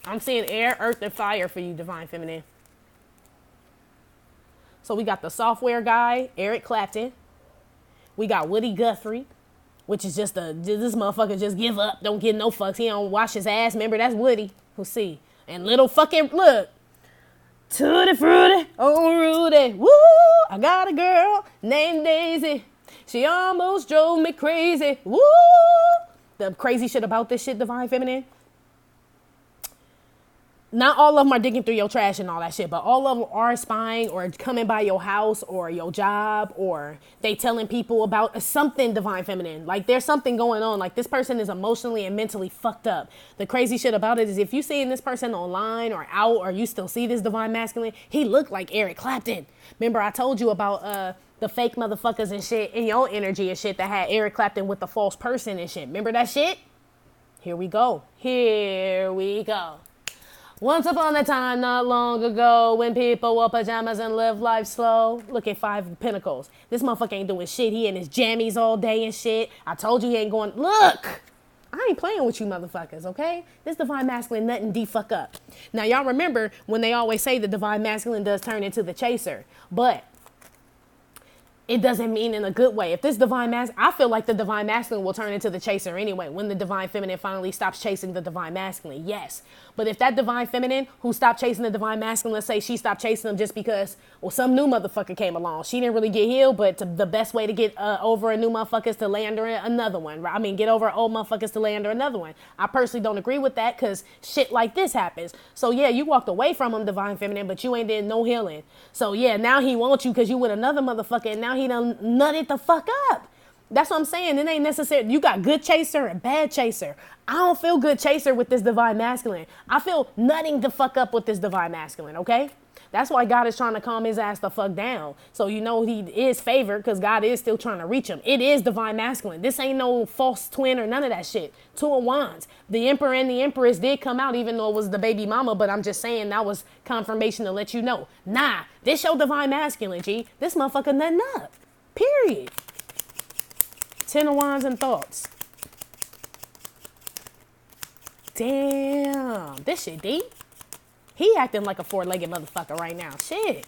I'm seeing air, earth, and fire for you, Divine Feminine. So we got the software guy, Eric Clapton. We got Woody Guthrie, which is just this motherfucker just give up, don't give no fucks. He don't wash his ass. Remember, that's Woody. Who see? And little fucking, look. Tutti Frutti, oh Rudy, woo! I got a girl named Daisy. She almost drove me crazy, woo! The crazy shit about this shit, Divine Feminine. Not all of them are digging through your trash and all that shit, but all of them are spying or coming by your house or your job, or they telling people about something, Divine Feminine. Like, there's something going on. Like, this person is emotionally and mentally fucked up. The crazy shit about it is if you seeing this person online or out, or you still see this Divine Masculine, he looked like Eric Clapton. Remember, I told you about the fake motherfuckers and shit in your energy and shit that had Eric Clapton with the false person and shit. Remember that shit? Here we go. Here we go. Once upon a time, not long ago, when people wore pajamas and lived life slow. Look at Five of Pentacles. This motherfucker ain't doing shit. He in his jammies all day and shit. I told you he ain't going. Look! I ain't playing with you motherfuckers, okay? This Divine Masculine nothing de-fuck up. Now, y'all remember when they always say the Divine Masculine does turn into the chaser. But it doesn't mean in a good way. If this Divine Masculine, I feel like the Divine Masculine will turn into the chaser anyway when the Divine Feminine finally stops chasing the Divine Masculine. Yes. But if that Divine Feminine who stopped chasing the Divine Masculine, let's say she stopped chasing them just because, well, some new motherfucker came along. She didn't really get healed, but the best way to get over a new motherfucker is to lay under another one. I mean, get over old motherfuckers to lay under another one. I personally don't agree with that because shit like this happens. So, yeah, you walked away from him, Divine Feminine, but you ain't did no healing. So, yeah, now he wants you because you with another motherfucker, and now he done nutted the fuck up. That's what I'm saying. It ain't necessary. You got good chaser and bad chaser. I don't feel good chaser with this Divine Masculine. I feel nutting the fuck up with this Divine Masculine, okay? That's why God is trying to calm his ass the fuck down. So you know he is favored because God is still trying to reach him. It is Divine Masculine. This ain't no false twin or none of that shit. Two of Wands. The Emperor and the Empress did come out even though it was the baby mama, but I'm just saying that was confirmation to let you know. Nah, this your Divine Masculine, G. This motherfucker nutting up. Period. 10 of Wands and thoughts. Damn. This shit deep. He acting like a four-legged motherfucker right now. Shit.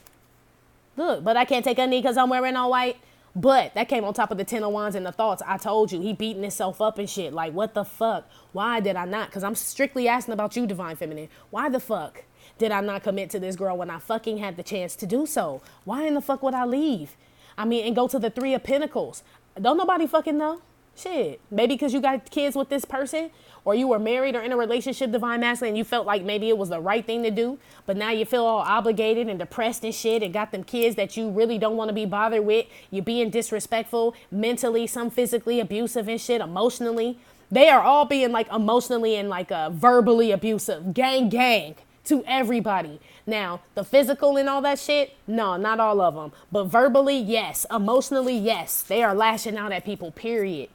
Look, but I can't take a knee because I'm wearing all white. But that came on top of the 10 of Wands and the thoughts. I told you, he beating himself up and shit. Like, what the fuck? Why did I not? Because I'm strictly asking about you, Divine Feminine. Why the fuck did I not commit to this girl when I fucking had the chance to do so? Why in the fuck would I leave? I mean, and go to the 3 of Pentacles. Don't nobody fucking know. Shit. Maybe because you got kids with this person, or you were married or in a relationship, Divine Masculine, and you felt like maybe it was the right thing to do, but now you feel all obligated and depressed and shit and got them kids that you really don't want to be bothered with. You're being disrespectful mentally, some physically abusive and shit, emotionally. They are all being like emotionally and like verbally abusive. Gang to everybody. Now, the physical and all that shit, no, not all of them. But verbally, yes. Emotionally, yes. They are lashing out at people, period.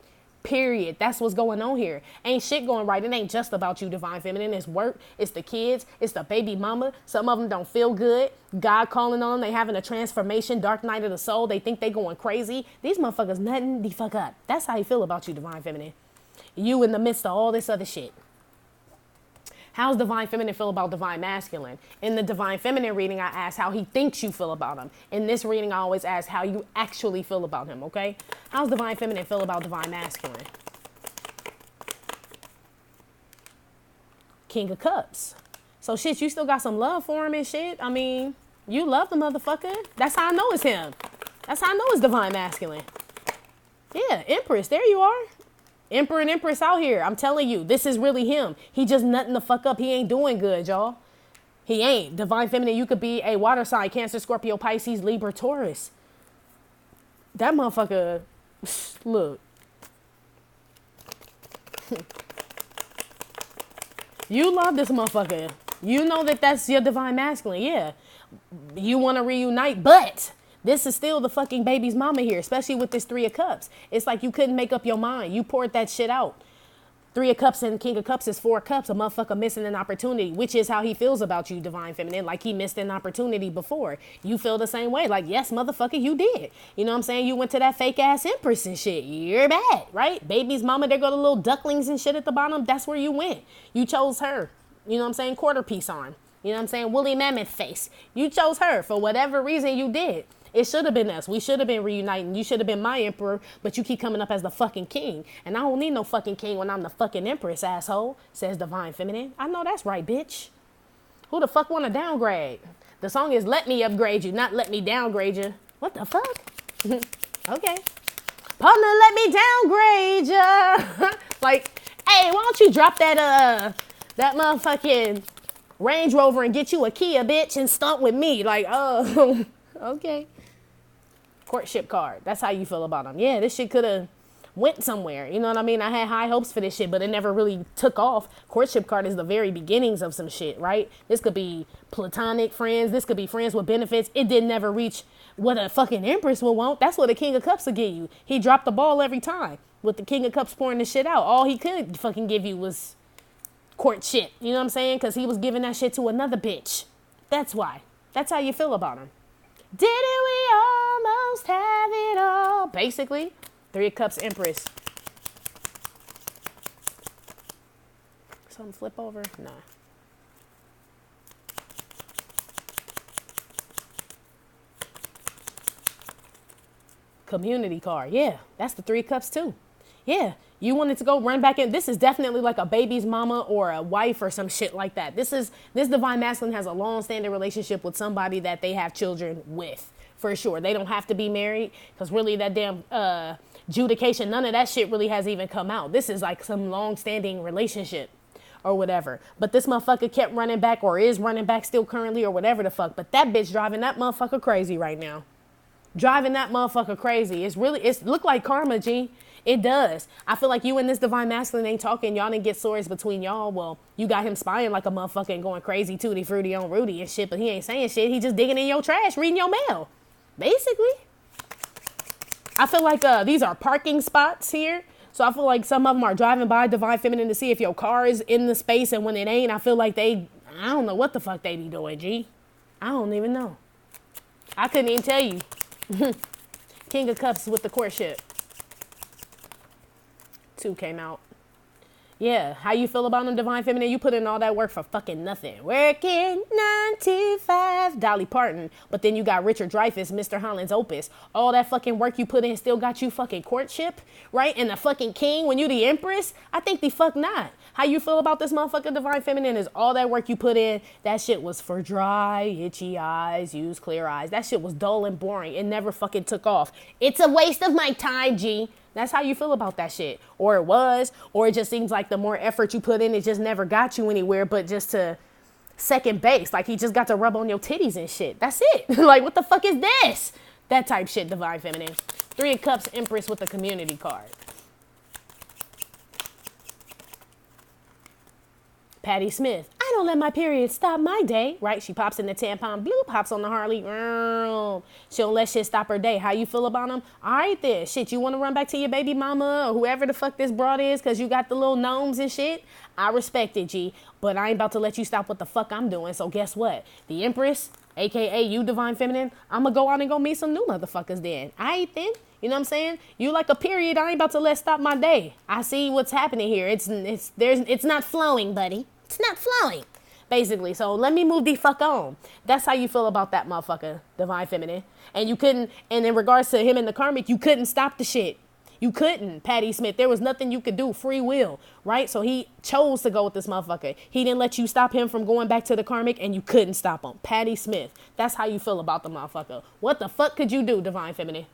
Period. That's what's going on here. Ain't shit going right. It ain't just about you, Divine Feminine. It's work. It's the kids. It's the baby mama. Some of them don't feel good. God calling on them. They having a transformation. Dark night of the soul. They think they going crazy. These motherfuckers nothing the fuck up. That's how you feel about you, Divine Feminine. You in the midst of all this other shit. How's Divine Feminine feel about Divine Masculine? In the Divine Feminine reading, I asked how he thinks you feel about him. In this reading, I always ask how you actually feel about him, okay? How's Divine Feminine feel about Divine Masculine? King of Cups. So shit, you still got some love for him and shit? I mean, you love the motherfucker. That's how I know it's him. That's how I know it's Divine Masculine. Yeah, Empress, there you are. Emperor and Empress out here. I'm telling you, this is really him. He just nutting the fuck up. He ain't doing good, y'all. He ain't. Divine Feminine, you could be a water sign, Cancer, Scorpio, Pisces, Libra, Taurus. That motherfucker, look. You love this motherfucker. You know that that's your Divine Masculine, yeah. You want to reunite, but this is still the fucking baby's mama here, especially with this 3 of Cups. It's like you couldn't make up your mind. You poured that shit out. 3 of Cups and King of Cups is 4 cups. A motherfucker missing an opportunity, which is how he feels about you, Divine Feminine. Like he missed an opportunity before. You feel the same way. Like, yes, motherfucker, you did. You know what I'm saying? You went to that fake ass Empress and shit. You're bad, right? Baby's mama, there go the little ducklings and shit at the bottom. That's where you went. You chose her. You know what I'm saying? Quarter piece arm. You know what I'm saying? Woolly mammoth face. You chose her for whatever reason you did. It should have been us. We should have been reuniting. You should have been my emperor, but you keep coming up as the fucking king. And I don't need no fucking king when I'm the fucking empress, asshole, says Divine Feminine. I know that's right, bitch. Who the fuck want to downgrade? The song is Let Me Upgrade You, not Let Me Downgrade You. What the fuck? Okay. Partner, let me downgrade ya. Like, hey, why don't you drop that motherfucking Range Rover and get you a Kia, bitch, and stomp with me. Like, oh, okay. Courtship card. That's how you feel about them. Yeah, this shit could have went somewhere. You know what I mean? I had high hopes for this shit, but it never really took off. Courtship card is the very beginnings of some shit, right? This could be platonic friends. This could be friends with benefits. It did never reach what a fucking empress would want. That's what a King of Cups would give you. He dropped the ball every time with the King of Cups pouring the shit out. All he could fucking give you was court shit. You know what I'm saying? Because he was giving that shit to another bitch. That's why. That's how you feel about him. Didn't we almost have it all? Basically, Three of Cups Empress. Something flip over? Nah. Community card. Yeah, that's the Three of Cups too. Yeah, you wanted to go run back in. This is definitely like a baby's mama or a wife or some shit like that. This Divine Masculine has a long-standing relationship with somebody that they have children with, for sure. They don't have to be married, because really that damn adjudication, none of that shit really has even come out. This is like some long-standing relationship or whatever. But this motherfucker kept running back, or is running back still currently, or whatever the fuck. But that bitch driving that motherfucker crazy right now. Driving that motherfucker crazy. It's look like karma, G. It does. I feel like you and this Divine Masculine ain't talking. Y'all didn't get swords between y'all. Well, you got him spying like a motherfucker and going crazy tutti fruity on Rudy and shit, but he ain't saying shit. He just digging in your trash, reading your mail. Basically. I feel like these are parking spots here. So I feel like some of them are driving by Divine Feminine to see if your car is in the space, and when it ain't, I feel like I don't know what the fuck they be doing, G. I don't even know. I couldn't even tell you. King of Cups with the courtship. 2 came out. Yeah, how you feel about them, Divine Feminine? You put in all that work for fucking nothing. Working 9 to 5. Dolly Parton. But then you got Richard Dreyfuss, Mr. Holland's Opus. All that fucking work you put in still got you fucking courtship, right? And the fucking king when you the empress? I think the fuck not. How you feel about this motherfucker, Divine Feminine? Is all that work you put in, that shit was for dry, itchy eyes, use clear eyes. That shit was dull and boring. It never fucking took off. It's a waste of my time, G. That's how you feel about that shit. Or it was, or it just seems like the more effort you put in, it just never got you anywhere but just to second base. Like he just got to rub on your titties and shit. That's it. Like, what the fuck is this? That type shit, Divine Feminine. 3 of Cups, Empress with the community card. Patti Smith. I don't let my period stop my day, right? She pops in the tampon, bloop, hops on the Harley. She don't let shit stop her day. How you feel about them? All right then. Shit, you want to run back to your baby mama or whoever the fuck this broad is because you got the little gnomes and shit? I respect it, G. But I ain't about to let you stop what the fuck I'm doing. So guess what? The Empress, a.k.a. you, Divine Feminine, I'm going to go out and go meet some new motherfuckers then. All right then. You know what I'm saying? You like a period, I ain't about to let stop my day. I see what's happening here. It's not flowing, buddy. It's not flowing, basically. So let me move the fuck on. That's how you feel about that motherfucker, Divine Feminine. And you couldn't, and in regards to him and the karmic, you couldn't stop the shit. You couldn't, Patti Smith. There was nothing you could do. Free will, right? So he chose to go with this motherfucker. He didn't let you stop him from going back to the karmic, and you couldn't stop him. Patti Smith. That's how you feel about the motherfucker. What the fuck could you do, Divine Feminine?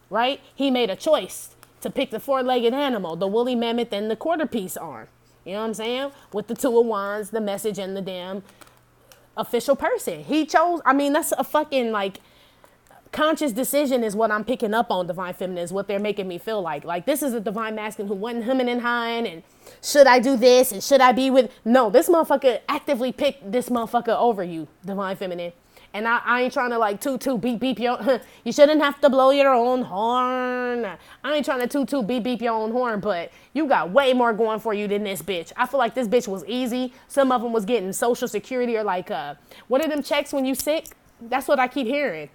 Right? He made a choice to pick the 4-legged animal, the woolly mammoth and the quarter-piece arm. You know what I'm saying? With the 2 of Wands, the message, and the damn official person. He chose, I mean, that's a fucking, like, conscious decision is what I'm picking up on, Divine Feminine, is what they're making me feel like. Like, this is a Divine Masculine who wasn't hemming and hawing and should I do this and should I be with... No, this motherfucker actively picked this motherfucker over you, Divine Feminine. And I ain't trying to like toot beep your, you shouldn't have to blow your own horn. I ain't trying to toot beep your own horn, but you got way more going for you than this bitch. I feel like this bitch was easy. Some of them was getting Social Security or like, what are them checks when you sick? That's what I keep hearing.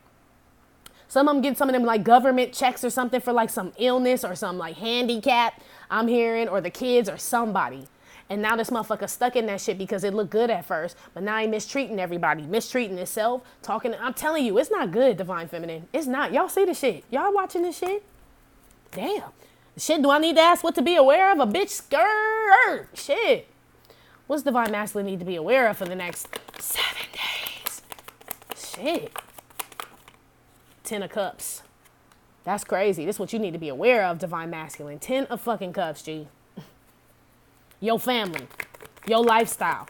Some of them get some of them like government checks or something for like some illness or some like handicap I'm hearing, or the kids or somebody. And now this motherfucker stuck in that shit because it looked good at first. But now he mistreating everybody, mistreating himself, talking. I'm telling you, it's not good, Divine Feminine. It's not. Y'all see the shit? Y'all watching this shit? Damn. Shit, do I need to ask what to be aware of? A bitch skirt. Shit. What's Divine Masculine need to be aware of for the next 7 days? Shit. 10 of Cups. That's crazy. This is what you need to be aware of, Divine Masculine. 10 of fucking Cups, G. Your family. Your lifestyle.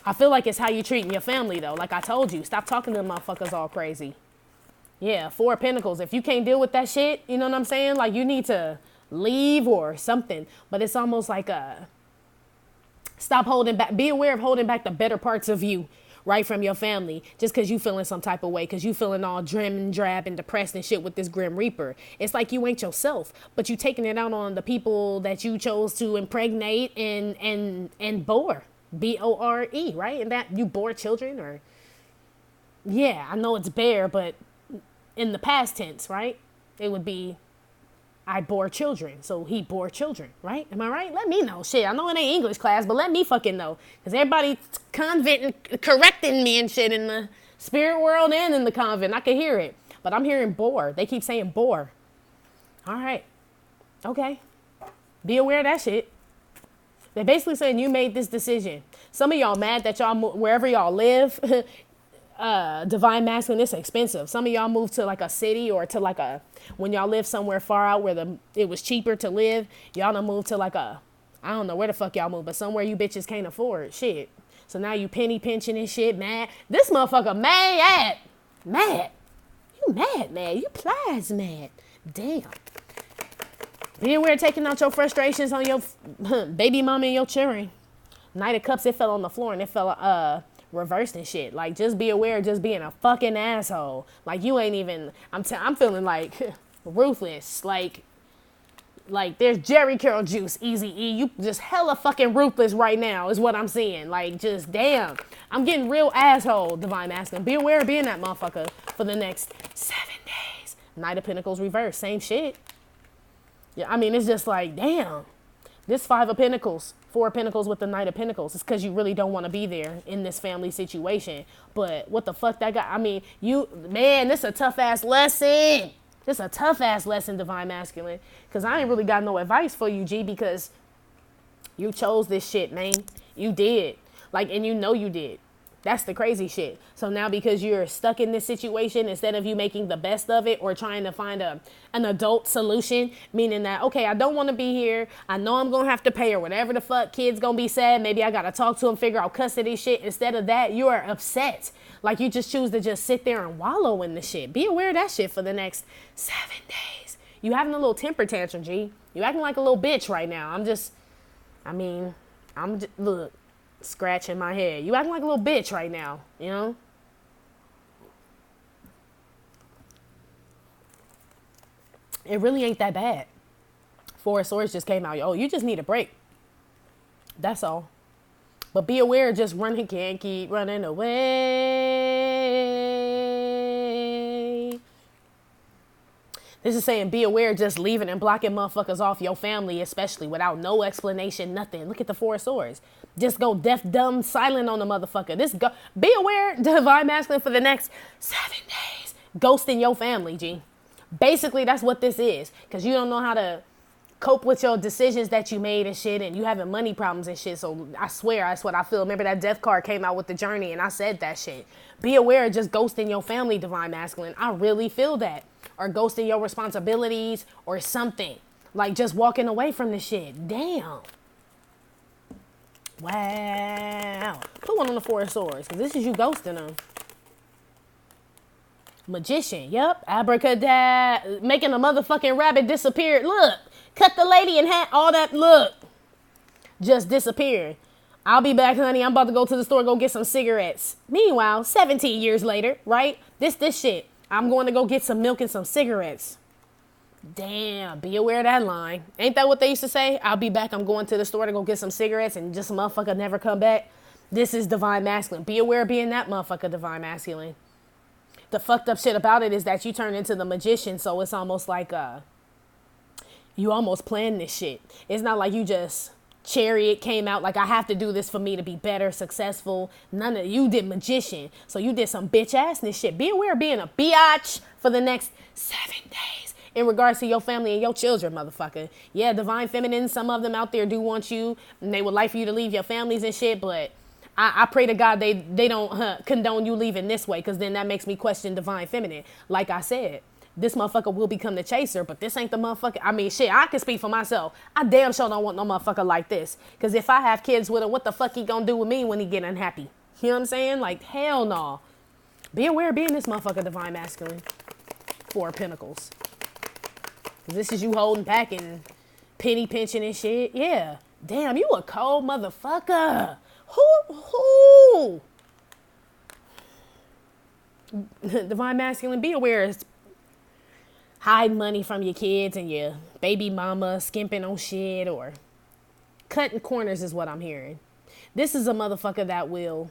I feel like it's how you treating your family, though. Like I told you, stop talking to them motherfuckers all crazy. Yeah, 4 of Pentacles. If you can't deal with that shit, you know what I'm saying? Like, you need to leave or something. But it's almost like stop holding back. Be aware of holding back the better parts of you, right, from your family. Just because you feeling some type of way. Because you feeling all trim and drab and depressed and shit with this Grim Reaper. It's like you ain't yourself. But you taking it out on the people that you chose to impregnate and bore. B-O-R-E, right? And that you bore children or... Yeah, I know it's bear, but... in the past tense, right? It would be, I bore children. So he bore children, right? Am I right? Let me know. Shit, I know it ain't English class, but let me fucking know. Because everybody correcting me and shit in the spirit world and in the convent. I can hear it. But I'm hearing bore. They keep saying bore. All right. Okay. Be aware of that shit. They're basically saying you made this decision. Some of y'all mad that y'all, wherever y'all live... Divine Masculine, it's expensive. Some of y'all moved to like a city or to like when y'all live somewhere far out where it was cheaper to live, y'all done moved to like I don't know where the fuck y'all moved, but somewhere you bitches can't afford shit. So now you penny pinching and shit, mad. This motherfucker mad. You mad. You plies mad. Damn. Be aware of taking out your frustrations on your baby mama and your children. Knight of Cups, it fell on the floor and it fell, reversed and shit. Like, just be aware of just being a fucking asshole. Like, you ain't even, I'm feeling like ruthless. Like there's Jerry Curl juice, Easy E. You just hella fucking ruthless right now is what I'm seeing. Like, just damn. I'm getting real asshole, Divine Masculine. Be aware of being that motherfucker for the next 7 days. Knight of Pentacles reverse, same shit. Yeah, I mean, it's just like, damn. This 5 of Pentacles, 4 of Pentacles with the Knight of Pentacles. It's because you really don't want to be there in this family situation. But what the fuck that guy, I mean, this a tough ass lesson. This a tough ass lesson, Divine Masculine. Because I ain't really got no advice for you, G, because you chose this shit, man. You did. Like, and you know you did. That's the crazy shit. So now because you're stuck in this situation, instead of you making the best of it or trying to find an adult solution, meaning that, okay, I don't want to be here. I know I'm going to have to pay or whatever the fuck. Kid's going to be sad. Maybe I got to talk to him, figure out custody shit. Instead of that, you are upset. Like you just choose to just sit there and wallow in the shit. Be aware of that shit for the next 7 days. You having a little temper tantrum, G. You acting like a little bitch right now. Look. Scratching my head. You acting like a little bitch right now, you know? It really ain't that bad. 4 of Swords just came out. Oh, you just need a break. That's all. But be aware, just running can't keep running away. This is saying be aware, just leaving and blocking motherfuckers off your family, especially without no explanation, nothing. Look at the 4 of Swords. Just go deaf, dumb, silent on the motherfucker. Be aware, Divine Masculine, for the next 7 days. Ghosting your family, G. Basically, that's what this is. Because you don't know how to cope with your decisions that you made and shit, and you having money problems and shit. So I swear, that's what I feel. Remember that death card came out with the journey, and I said that shit. Be aware of just ghosting your family, Divine Masculine. I really feel that. Or ghosting your responsibilities or something. Like just walking away from the shit. Damn. Wow. Put one on the 4 of Swords, because this is you ghosting them. Magician. Yep. Abracadabra. Making a motherfucking rabbit disappear. Look. Cut the lady in half. All that. Look. Just disappeared. I'll be back, honey. I'm about to go to the store, go get some cigarettes. Meanwhile, 17 years later, right? This shit. I'm going to go get some milk and some cigarettes. Damn, be aware of that line. Ain't that what they used to say? I'll be back. I'm going to the store to go get some cigarettes and just a motherfucker never come back. This is Divine Masculine. Be aware of being that motherfucker, Divine Masculine. The fucked up shit about it is that you turn into the magician, so it's almost like you almost planned this shit. It's not like you just Chariot came out like, I have to do this for me to be better, successful. None of you did Magician. So you did some bitch assness shit. Be aware of being a biatch for the next 7 days in regards to your family and your children, motherfucker. Yeah, divine feminine, some of them out there do want you, and they would like for you to leave your families and shit, but I pray to God they don't condone you leaving this way, because then that makes me question divine feminine. Like I said, this motherfucker will become the chaser, but this ain't the motherfucker. I mean, shit, I can speak for myself. I damn sure don't want no motherfucker like this. Because if I have kids with him, what the fuck he gonna do with me when he get unhappy? You know what I'm saying? Like, hell no. Be aware of being this motherfucker divine masculine. 4 of Pentacles. This is you holding back and penny pinching and shit. Yeah. Damn, you a cold motherfucker. Who? Divine masculine, be aware. Hide money from your kids and your baby mama, skimping on shit or cutting corners is what I'm hearing. This is a motherfucker that will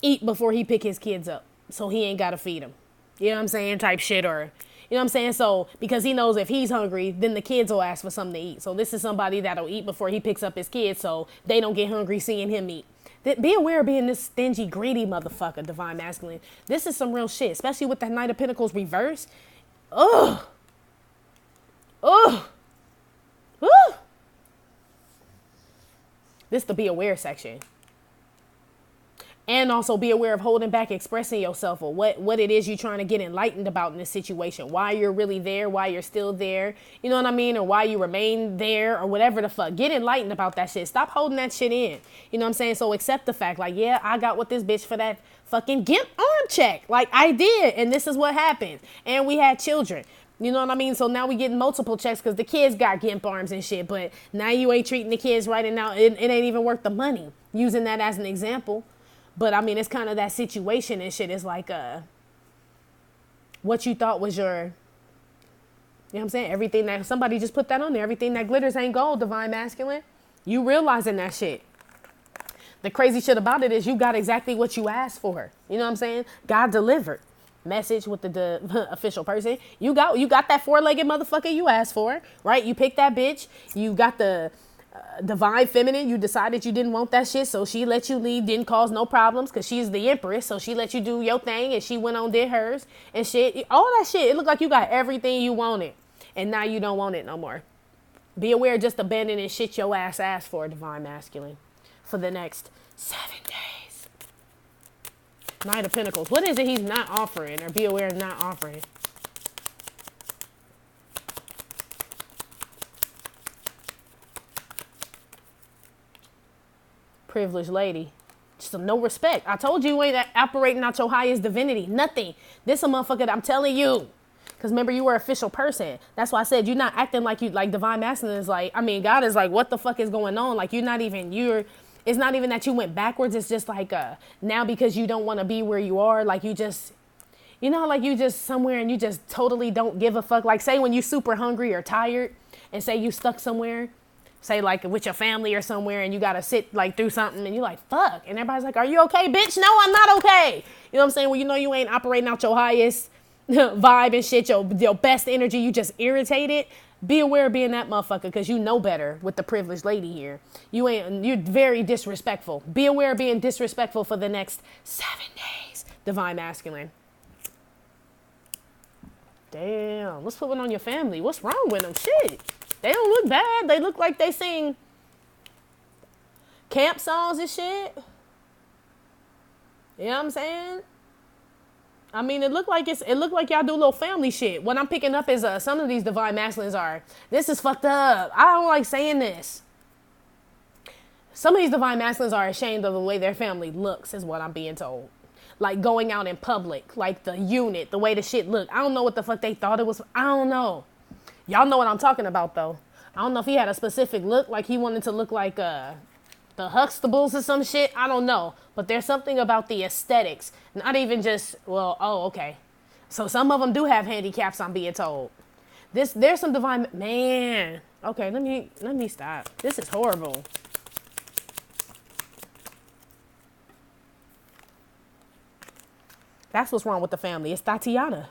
eat before he pick his kids up, so he ain't got to feed them. You know what I'm saying? Type shit, or, you know what I'm saying? So, because he knows if he's hungry, then the kids will ask for something to eat. So this is somebody that'll eat before he picks up his kids, so they don't get hungry seeing him eat. Be aware of being this stingy, greedy motherfucker, divine masculine. This is some real shit, especially with that Knight of Pentacles reverse. Ugh. This the be aware section. And also be aware of holding back, expressing yourself, or what it is you're trying to get enlightened about in this situation. Why you're really there, why you're still there. You know what I mean? Or why you remain there, or whatever the fuck. Get enlightened about that shit. Stop holding that shit in. You know what I'm saying? So accept the fact, like, yeah, I got with this bitch for that fucking GIMP arm check. Like, I did. And this is what happened. And we had children. You know what I mean? So now we getting multiple checks because the kids got GIMP arms and shit. But now you ain't treating the kids right, and now it ain't even worth the money. Using that as an example. But, I mean, it's kind of that situation and shit. It's like what you thought was your, you know what I'm saying? Everything that, somebody just put that on there. Everything that glitters ain't gold, divine masculine. You realizing that shit. The crazy shit about it is you got exactly what you asked for. You know what I'm saying? God delivered. Message with the official person. You got that 4-legged motherfucker you asked for, right? You picked that bitch. You got the divine feminine. You decided you didn't want that shit, so she let you leave, didn't cause no problems because she's the empress, so she let you do your thing, and she went on, did hers and shit. All that shit, it looked like you got everything you wanted, and now you don't want it no more. Be aware, just abandoning shit your ass for, divine masculine, for the next 7 days. Knight of Pentacles. What is it he's not offering, or be aware of not offering? Privileged lady. Just no respect. I told you ain't operating out your highest divinity. Nothing. This a motherfucker, I'm telling you. Because remember, you were an official person. That's why I said you're not acting like you, like divine masculine is like, I mean, God is like, what the fuck is going on? Like, it's not even that you went backwards. It's just like, now because you don't want to be where you are, like you just, you know, like you just somewhere and you just totally don't give a fuck. Like, say when you super hungry or tired and say you stuck somewhere, say like with your family or somewhere, and you got to sit like through something and you like, fuck. And everybody's like, are you okay, bitch? No, I'm not okay. You know what I'm saying? Well, you know, you ain't operating out your highest vibe and shit, your best energy. You just irritated. Be aware of being that motherfucker, because you know better with the privileged lady here. You're very disrespectful. Be aware of being disrespectful for the next 7 days, divine masculine. Damn, what's putting on your family? What's wrong with them? Shit. They don't look bad. They look like they sing camp songs and shit. You know what I'm saying? I mean, it looked like y'all do little family shit. What I'm picking up is some of these divine masculines are, this is fucked up. I don't like saying this. Some of these divine masculines are ashamed of the way their family looks, is what I'm being told. Like going out in public, like the unit, the way the shit looked. I don't know what the fuck they thought it was. I don't know. Y'all know what I'm talking about, though. I don't know if he had a specific look, like he wanted to look like the Huxtables or some shit. I don't know. But there's something about the aesthetics. Not even just, well, oh, okay. So some of them do have handicaps, I'm being told. There's some divine, man. Okay, let me stop. This is horrible. That's what's wrong with the family. It's Tatiana.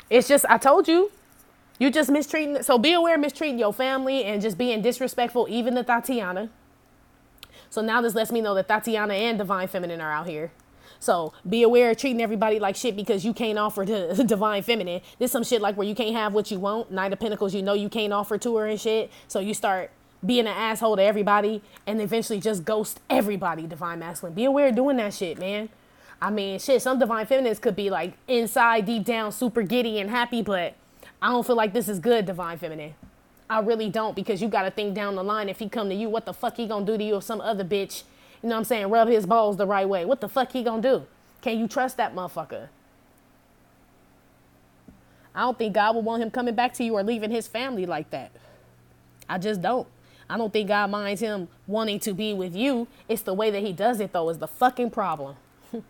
It's just, I told you. You just mistreating. So be aware of mistreating your family and just being disrespectful, even to Tatiana. So now this lets me know that Tatiana and Divine Feminine are out here. So be aware of treating everybody like shit because you can't offer to Divine Feminine. There's some shit like where you can't have what you want. Knight of Pentacles, you know you can't offer to her and shit. So you start being an asshole to everybody and eventually just ghost everybody, Divine Masculine. Be aware of doing that shit, man. I mean, shit, some Divine Feminines could be like inside, deep down, super giddy and happy, but I don't feel like this is good, Divine Feminine. I really don't, because you got to think down the line. If he come to you, what the fuck he gonna do to you if some other bitch, you know what I'm saying, rub his balls the right way? What the fuck he gonna do? Can you trust that motherfucker? I don't think God will want him coming back to you or leaving his family like that. I just don't. I don't think God minds him wanting to be with you. It's the way that he does it, though, is the fucking problem.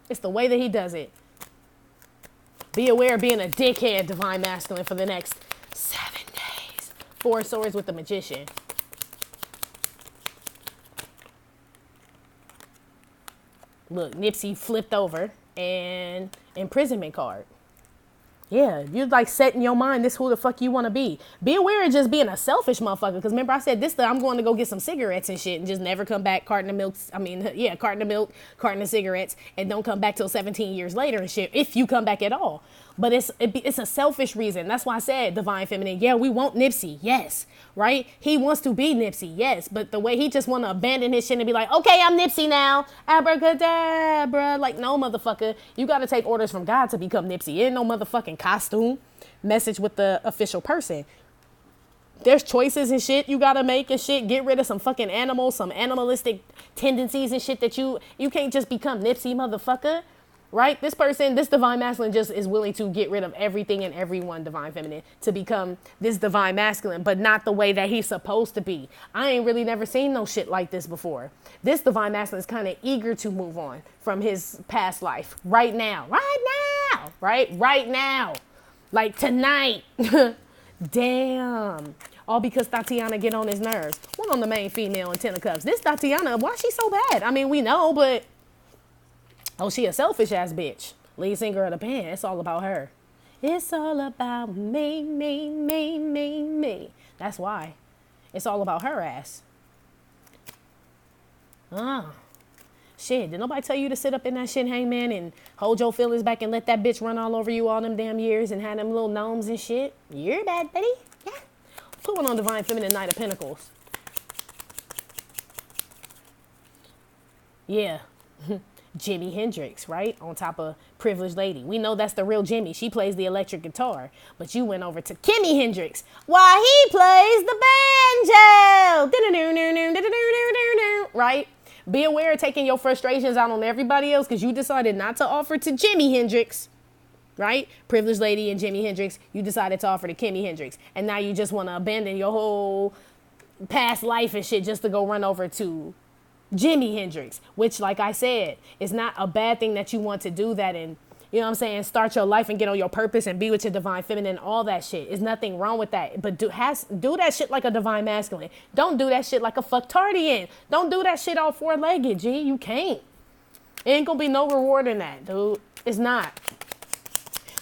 It's the way that he does it. Be aware of being a dickhead, Divine Masculine, for the next 7 days. 4 swords with the Magician. Look, Nipsey flipped over and imprisonment card. Yeah, you're like setting your mind this who the fuck you want to be. Be aware of just being a selfish motherfucker. Because remember I said this, I'm going to go get some cigarettes and shit and just never come back. Carton of milk, carton of cigarettes, and don't come back till 17 years later and shit, if you come back at all. But it's a selfish reason. That's why I said Divine Feminine. Yeah, we want Nipsey. Yes. Right? He wants to be Nipsey. Yes. But the way he just want to abandon his shit and be like, okay, I'm Nipsey now. Abracadabra. Like, no, motherfucker. You got to take orders from God to become Nipsey. It ain't no motherfucking costume. Message with the official person. There's choices and shit you got to make and shit. Get rid of some fucking animals, some animalistic tendencies and shit that you can't just become Nipsey, motherfucker. Right? This person, this Divine Masculine just is willing to get rid of everything and everyone, Divine Feminine, to become this Divine Masculine, but not the way that he's supposed to be. I ain't really never seen no shit like this before. This Divine Masculine is kind of eager to move on from his past life right now. Right now. Like tonight. Damn. All because Tatiana get on his nerves. One on the main female in 10 of Cups. This Tatiana, why she so bad? I mean, we know, but... Oh, she a selfish ass bitch. Lead singer of the band. It's all about her. It's all about me, me, me, me, me. That's why. It's all about her ass. Shit. Did nobody tell you to sit up in that shit, hangman, and hold your feelings back and let that bitch run all over you all them damn years and have them little gnomes and shit? You're bad, buddy. Yeah. Put one on Divine Feminine, Knight of Pentacles. Yeah. Jimi Hendrix, right? On top of Privileged Lady. We know that's the real Jimmy. She plays the electric guitar. But you went over to Kimi Hendrix. Why, he plays the banjo. Right? Be aware of taking your frustrations out on everybody else because you decided not to offer to Jimi Hendrix. Right? Privileged Lady and Jimi Hendrix. You decided to offer to Kimi Hendrix. And now you just want to abandon your whole past life and shit just to go run over to Jimi Hendrix, which, like I said, is not a bad thing that you want to do that and, you know what I'm saying, start your life and get on your purpose and be with your Divine Feminine, all that shit. There's nothing wrong with that. But do that shit like a Divine Masculine. Don't do that shit like a fucktardian. Don't do that shit all 4-legged, G. You can't. It ain't gonna be no reward in that, dude. It's not.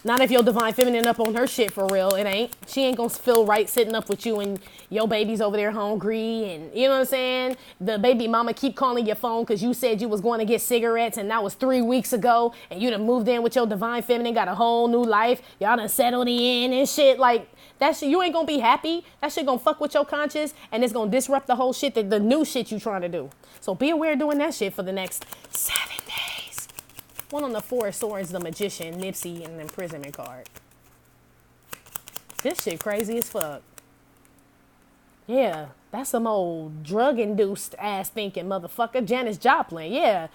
Not if your Divine Feminine up on her shit for real. It ain't. She ain't gonna feel right sitting up with you and your baby's over there hungry and, you know what I'm saying? The baby mama keep calling your phone because you said you was going to get cigarettes and that was 3 weeks ago and you done moved in with your Divine Feminine, got a whole new life. Y'all done settled in and shit. Like, that shit, you ain't gonna be happy. That shit gonna fuck with your conscience and it's gonna disrupt the whole shit, the new shit you trying to do. So be aware of doing that shit for the next 7 days. One on the 4 of Swords, the Magician, Nipsey, and an imprisonment card. This shit crazy as fuck. Yeah, that's some old drug-induced ass thinking motherfucker. Janis Joplin, yeah.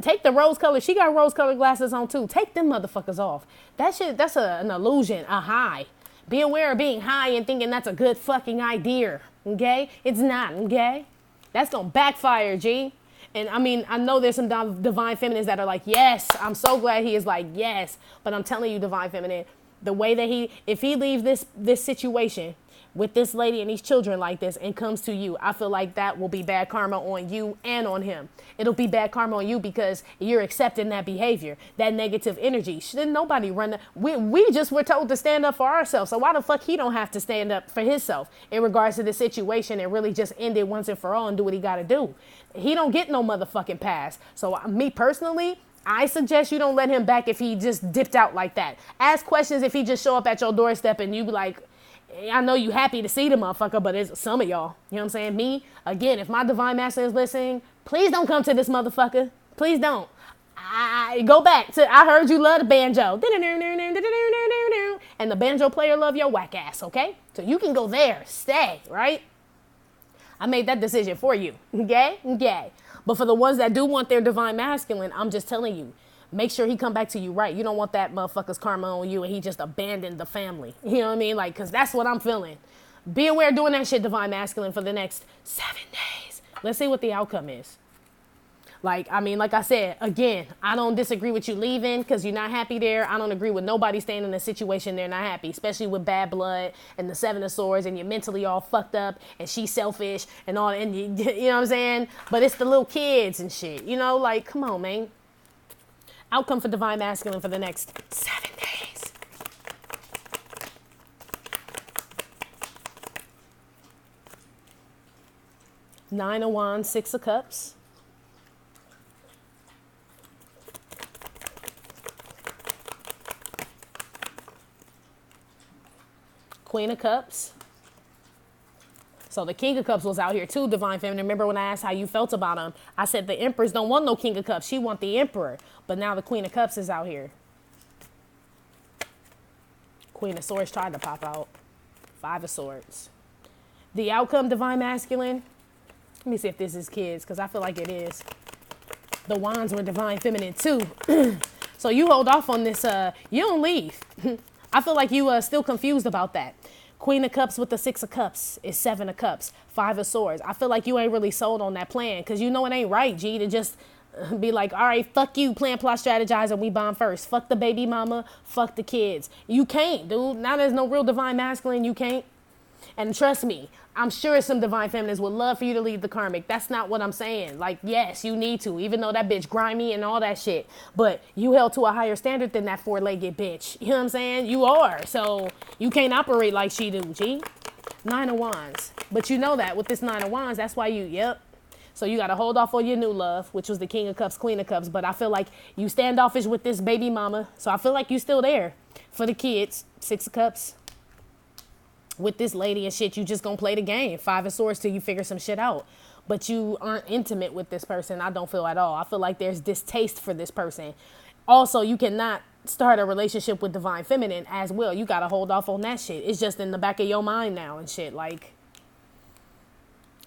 Take the rose-colored, she got rose-colored glasses on too. Take them motherfuckers off. That shit, that's an illusion, a high. Be aware of being high and thinking that's a good fucking idea, okay? It's not, okay? That's gonna backfire, G. And I mean, I know there's some Divine Feminines that are like, yes, I'm so glad he is like, yes. But I'm telling you, Divine Feminine, The way that if he leaves this situation with this lady and these children like this and comes to you, I feel like that will be bad karma on you and on him. It'll be bad karma on you because you're accepting that behavior, that negative energy. Shouldn't nobody run? We just were told to stand up for ourselves. So why the fuck he don't have to stand up for himself in regards to the situation and really just end it once and for all and do what he got to do? He don't get no motherfucking pass. So me personally, I suggest you don't let him back if he just dipped out like that. Ask questions if he just show up at your doorstep and you be like, I know you happy to see the motherfucker, but it's some of y'all. You know what I'm saying? Me, again, if my divine masculine is listening, please don't come to this motherfucker. Please don't. I go back to, I heard you love the banjo. And the banjo player love your whack ass, okay? So you can go there, stay, right? I made that decision for you, okay? Okay. But for the ones that do want their divine masculine, I'm just telling you, make sure he come back to you right. You don't want that motherfucker's karma on you and he just abandoned the family. You know what I mean? Like, because that's what I'm feeling. Be aware of doing that shit, divine masculine, for the next 7 days. Let's see what the outcome is. Like, I mean, like I said, again, I don't disagree with you leaving because you're not happy there. I don't agree with nobody staying in a situation they're not happy, especially with bad blood and the 7 of swords and you're mentally all fucked up and she's selfish and all. And you know what I'm saying? But it's the little kids and shit, you know, like, come on, man. Outcome for divine masculine for the next 7 days. Nine of Wands, 6 of Cups. Queen of Cups. So the King of Cups was out here too, divine feminine. Remember when I asked how you felt about him? I said the Empress don't want no King of Cups. She want the Emperor. But now the Queen of Cups is out here. Queen of Swords tried to pop out. 5 of Swords. The outcome, divine masculine. Let me see if this is kids, because I feel like it is. The Wands were divine feminine too. So you hold off on this. You don't leave. I feel like you still confused about that. Queen of Cups with the 6 of Cups is 7 of Cups, 5 of Swords. I feel like you ain't really sold on that plan because you know it ain't right, G, to just be like, all right, fuck you, plan, plot, strategize, and we bomb first. Fuck the baby mama, fuck the kids. You can't, dude. Now there's no real divine masculine. You can't. And trust me, I'm sure some divine feminines would love for you to leave the karmic. That's not what I'm saying. Like, yes, you need to, even though that bitch grimy and all that shit. But you held to a higher standard than that 4-legged bitch. You know what I'm saying? You are. So you can't operate like she do, G. 9 of Wands. But you know that with this 9 of Wands, that's why you, yep. So you got to hold off on your new love, which was the King of Cups, Queen of Cups. But I feel like you standoffish with this baby mama. So I feel like you still there for the kids. 6 of Cups. With this lady and shit, you just gonna play the game. 5 of Swords till you figure some shit out. But you aren't intimate with this person. I don't feel at all. I feel like there's distaste for this person. Also, you cannot start a relationship with divine feminine as well. You gotta hold off on that shit. It's just in the back of your mind now and shit. Like,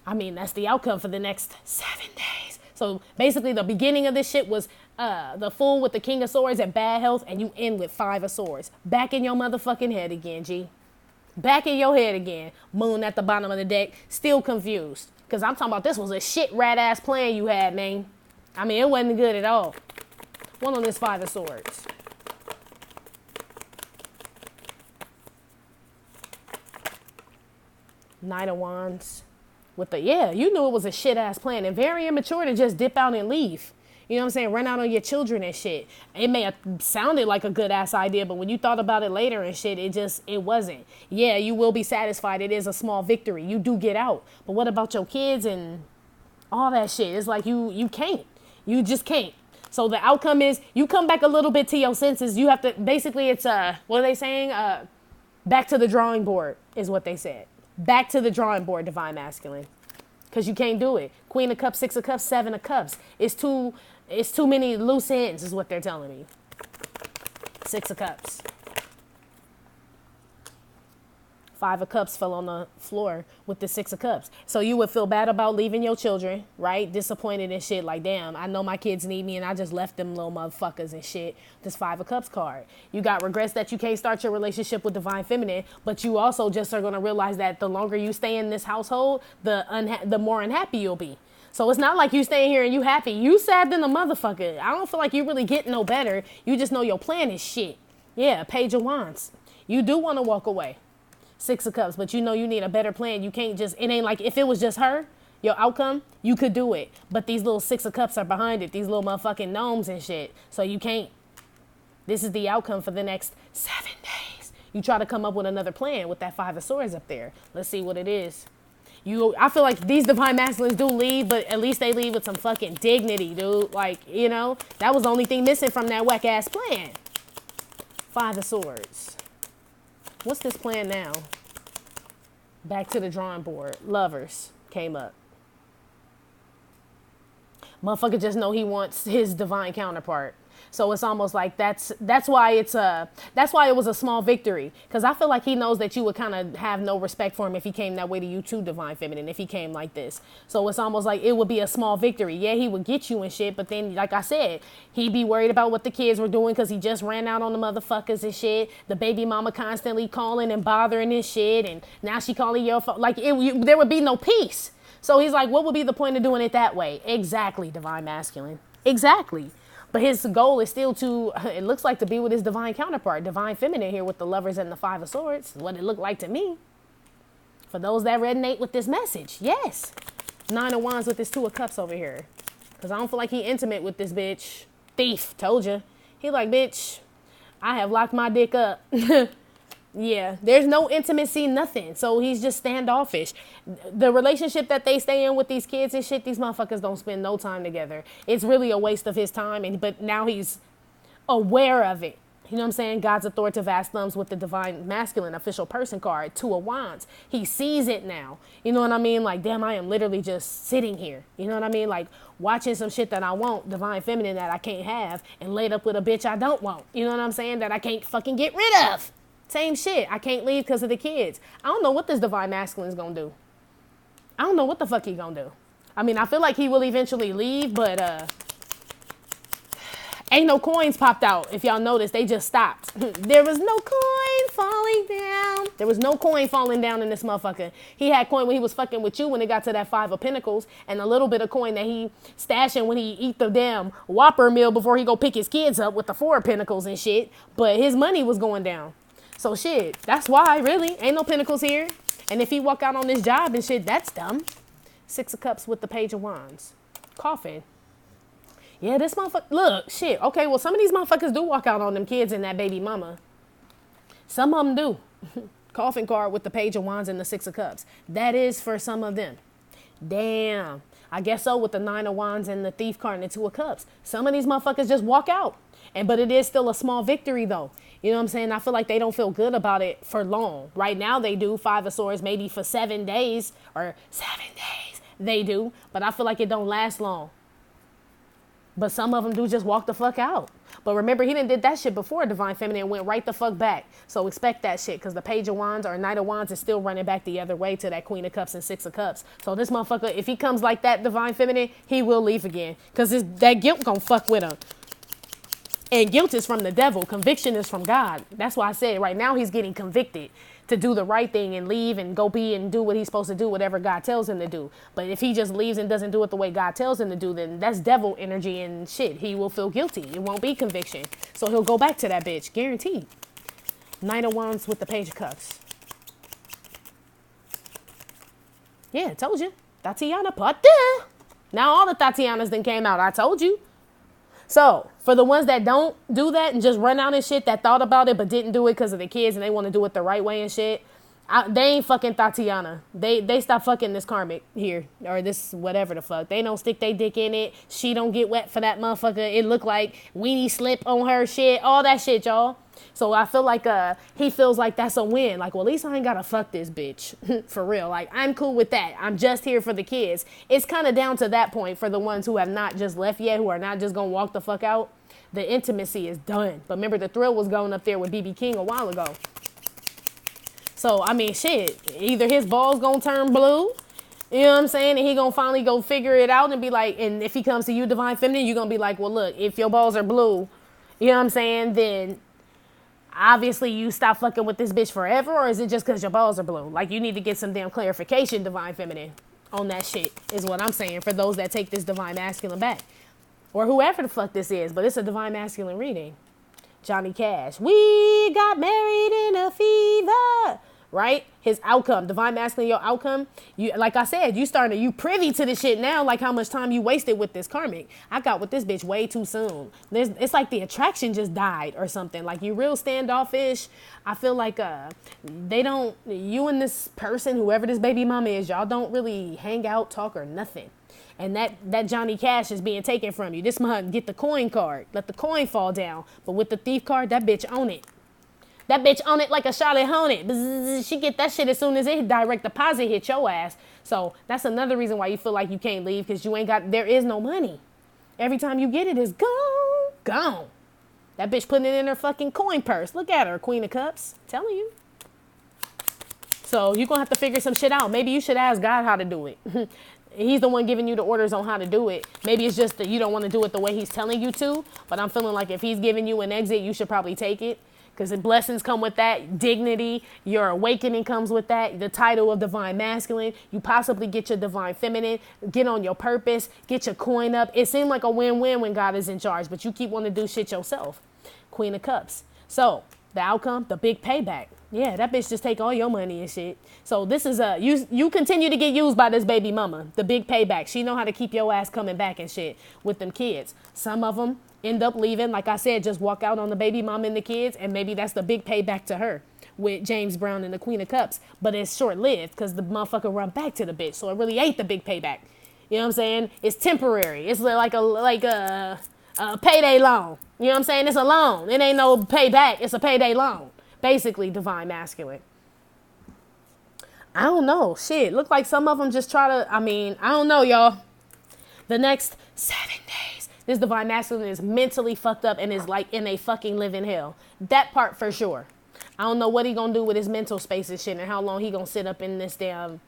I mean, that's the outcome for the next 7 days. So basically the beginning of this shit was the Fool with the King of Swords and bad health, and you end with 5 of Swords. Back in your motherfucking head again, G. Back in your head again. Moon at the bottom of the deck. Still confused. Because I'm talking about this was a shit rat ass plan you had, man. I mean, it wasn't good at all. One on this 5 of Swords. Knight of Wands. With the, yeah, you knew it was a shit ass plan. And very immature to just dip out and leave. You know what I'm saying? Run out on your children and shit. It may have sounded like a good ass idea, but when you thought about it later and shit, it wasn't. Yeah, you will be satisfied. It is a small victory. You do get out. But what about your kids and all that shit? It's like you can't. You just can't. So the outcome is you come back a little bit to your senses. You have to, basically it's, what are they saying? Back to the drawing board is what they said. Back to the drawing board, divine masculine. Because you can't do it. Queen of Cups, 6 of Cups, 7 of Cups. It's too many loose ends is what they're telling me. 6 of Cups. 5 of Cups fell on the floor with the 6 of Cups. So you would feel bad about leaving your children, right? Disappointed and shit. Like, damn, I know my kids need me and I just left them little motherfuckers and shit. This 5 of Cups card. You got regrets that you can't start your relationship with divine feminine, but you also just are going to realize that the longer you stay in this household, the more unhappy you'll be. So it's not like you staying here and you happy. You sad than a motherfucker. I don't feel like you really getting no better. You just know your plan is shit. Yeah, Page of Wands. You do want to walk away. 6 of Cups, but you know you need a better plan. You can't just, it ain't like if it was just her, your outcome, you could do it. But these little 6 of Cups are behind it, these little motherfucking gnomes and shit. So you can't. This is the outcome for the next 7 days. You try to come up with another plan with that 5 of Swords up there. Let's see what it is. I feel like these divine masculines do leave, but at least they leave with some fucking dignity, dude. Like, you know, that was the only thing missing from that whack ass plan. 5 of Swords. What's this plan now? Back to the drawing board. Lovers came up. Motherfucker just know he wants his divine counterpart. So it's almost like that's why it was a small victory. Because I feel like he knows that you would kind of have no respect for him if he came that way to you too, divine feminine, if he came like this. So it's almost like it would be a small victory. Yeah, he would get you and shit, but then, like I said, he'd be worried about what the kids were doing because he just ran out on the motherfuckers and shit. The baby mama constantly calling and bothering and shit, and now she calling your phone. Like, there would be no peace. So he's like, what would be the point of doing it that way? Exactly, divine masculine. Exactly. But his goal is still to, it looks like, to be with his divine counterpart, divine feminine here with the Lovers and the 5 of Swords. What it looked like to me. For those that resonate with this message, yes. 9 of Wands with this 2 of Cups over here. Because I don't feel like he intimate with this bitch. Thief, told you. He like, bitch, I have locked my dick up. Yeah, there's no intimacy, nothing. So he's just standoffish. The relationship that they stay in with these kids and shit, these motherfuckers don't spend no time together. It's really a waste of his time. But now he's aware of it. You know what I'm saying? God's authoritative vast thumbs with the divine masculine official person card, 2 of Wands. He sees it now. You know what I mean? Like, damn, I am literally just sitting here. You know what I mean? Like, watching some shit that I want, divine feminine that I can't have, and laid up with a bitch I don't want. You know what I'm saying? That I can't fucking get rid of. Same shit. I can't leave because of the kids. I don't know what this divine masculine is going to do. I don't know what the fuck he going to do. I mean, I feel like he will eventually leave, but ain't no coins popped out. If y'all notice, they just stopped. There was no coin falling down. There was no coin falling down in this motherfucker. He had coin when he was fucking with you when it got to that 5 of Pentacles, and a little bit of coin that he stashing when he eat the damn Whopper meal before he go pick his kids up with the 4 of Pentacles and shit. But his money was going down. So shit, that's why, really. Ain't no Pentacles here. And if he walk out on this job and shit, that's dumb. 6 of Cups with the Page of Wands. Coffin. Yeah, this motherfucker, look, shit. Okay, well, some of these motherfuckers do walk out on them kids and that baby mama. Some of them do. Coffin card with the Page of Wands and the 6 of Cups. That is for some of them. Damn. I guess so with the 9 of Wands and the Thief card and the 2 of Cups. Some of these motherfuckers just walk out. But it is still a small victory, though. You know what I'm saying? I feel like they don't feel good about it for long. Right now they do. 5 of Swords, maybe for 7 days or 7 days they do. But I feel like it don't last long. But some of them do just walk the fuck out. But remember, he done did that shit before Divine Feminine and went right the fuck back. So expect that shit because the Page of Wands or Knight of Wands is still running back the other way to that Queen of Cups and 6 of Cups. So this motherfucker, if he comes like that, Divine Feminine, he will leave again because that guilt gonna fuck with him. And guilt is from the devil. Conviction is from God. That's why I said right now he's getting convicted to do the right thing and leave and go be and do what he's supposed to do, whatever God tells him to do. But if he just leaves and doesn't do it the way God tells him to do, then that's devil energy and shit. He will feel guilty. It won't be conviction. So he'll go back to that bitch. Guaranteed. Knight of Wands with the Page of Cups. Yeah, told you. Tatiana part two. Now all the Tatianas then came out. I told you. So, for the ones that don't do that and just run out and shit, that thought about it but didn't do it because of the kids and they want to do it the right way and shit, they ain't fucking Tatiana. They stop fucking this karmic here or this whatever the fuck. They don't stick their dick in it. She don't get wet for that motherfucker. It look like weenie slip on her shit. All that shit, y'all. So I feel like he feels like that's a win. Like, well, at least I ain't gotta fuck this bitch. For real. Like, I'm cool with that. I'm just here for the kids. It's kind of down to that point for the ones who have not just left yet, who are not just gonna walk the fuck out. The intimacy is done. But remember, the thrill was going up there with BB King a while ago. So, I mean, shit. Either his balls gonna turn blue, you know what I'm saying? And he gonna finally go figure it out and be like, and if he comes to you, Divine Feminine, you're gonna be like, well, look, if your balls are blue, you know what I'm saying, then obviously you stop fucking with this bitch forever, or is it just because your balls are blue? Like, you need to get some damn clarification, Divine Feminine, on that shit, is what I'm saying, for those that take this Divine Masculine back. Or whoever the fuck this is, but it's a Divine Masculine reading. Johnny Cash. We got married in a fever. Right? His outcome, divine masculine, your outcome. You, like I said, you privy to this shit now, like how much time you wasted with this karmic. I got with this bitch way too soon. It's like the attraction just died or something. Like you real standoffish. I feel like you and this person, whoever this baby mama is, y'all don't really hang out, talk or nothing. And that Johnny Cash is being taken from you. This month, get the coin card. Let the coin fall down. But with the thief card, that bitch own it. That bitch on it like a Charlotte Hornet. Bzzz, she get that shit as soon as it direct deposit hit your ass. So that's another reason why you feel like you can't leave, because there is no money. Every time you get it, it's gone. That bitch putting it in her fucking coin purse. Look at her, Queen of Cups. Telling you. So you're going to have to figure some shit out. Maybe you should ask God how to do it. He's the one giving you the orders on how to do it. Maybe it's just that you don't want to do it the way he's telling you to. But I'm feeling like if he's giving you an exit, you should probably take it. Because the blessings come with that, dignity, your awakening comes with that, the title of divine masculine, you possibly get your divine feminine, get on your purpose, get your coin up. It seemed like a win-win when God is in charge, but you keep wanting to do shit yourself. Queen of Cups. So the outcome, the big payback. Yeah, that bitch just take all your money and shit. So this is you continue to get used by this baby mama, the big payback. She know how to keep your ass coming back and shit with them kids. Some of them end up leaving, like I said, just walk out on the baby mom and the kids, and maybe that's the big payback to her with James Brown and the Queen of Cups. But it's short-lived because the motherfucker run back to the bitch, so it really ain't the big payback. You know what I'm saying? It's temporary. It's like a payday loan. You know what I'm saying? It's a loan. It ain't no payback. It's a payday loan. Basically, divine masculine. I don't know. Shit, look like some of them just try to. I don't know, y'all. The next 7 days. This divine masculine is mentally fucked up and is like in a fucking living hell. That part for sure. I don't know what he gonna do with his mental space and shit and how long he gonna sit up in this damn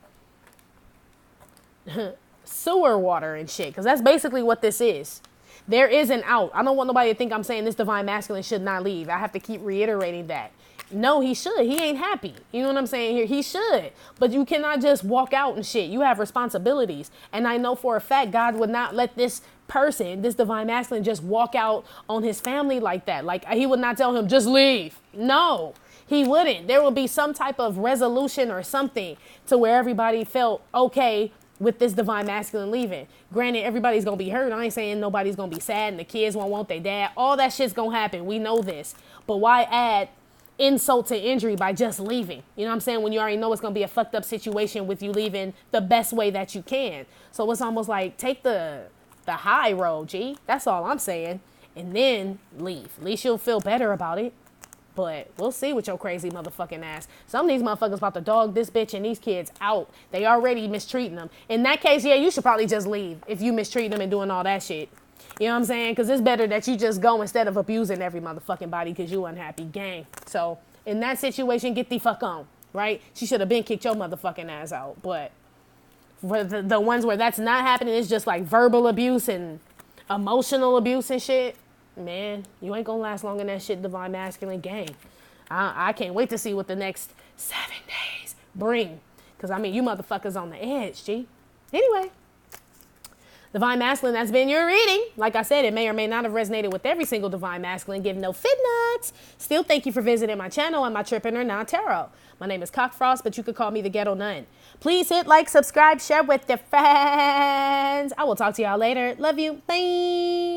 sewer water and shit. Because that's basically what this is. There is an out. I don't want nobody to think I'm saying this divine masculine should not leave. I have to keep reiterating that. No, he should. He ain't happy. You know what I'm saying here? He should. But you cannot just walk out and shit. You have responsibilities. And I know for a fact God would not let this person, this divine masculine, just walk out on his family like that. Like he would not tell him, just leave. No, he wouldn't. There would be some type of resolution or something to where everybody felt okay with this divine masculine leaving. Granted, everybody's going to be hurt. I ain't saying nobody's going to be sad and the kids won't want their dad. All that shit's going to happen. We know this. But why add insult to injury by just leaving? You know what I'm saying? When you already know it's going to be a fucked up situation with you leaving the best way that you can. So it's almost like take the high road, G. That's all I'm saying. And then leave. At least you'll feel better about it. But we'll see with your crazy motherfucking ass. Some of these motherfuckers about to dog this bitch and these kids out. They already mistreating them. In that case, yeah, you should probably just leave if you mistreat them and doing all that shit. You know what I'm saying? Because it's better that you just go instead of abusing every motherfucking body because you unhappy. Gang. So in that situation, get the fuck on. Right? She should have been kicked your motherfucking ass out. But for the ones where that's not happening, it's just like verbal abuse and emotional abuse and shit. Man, you ain't gonna last long in that shit, divine masculine gang. I can't wait to see what the next 7 days bring. Because, you motherfuckers on the edge, G. Anyway, divine masculine, that's been your reading. Like I said, it may or may not have resonated with every single divine masculine. Give no fit nuts. Still, thank you for visiting my channel and my Trippin' or Not Tarot. My name is Cockfrost, but you could call me the Ghetto Nun. Please hit like, subscribe, share with your friends. I will talk to y'all later. Love you. Bye.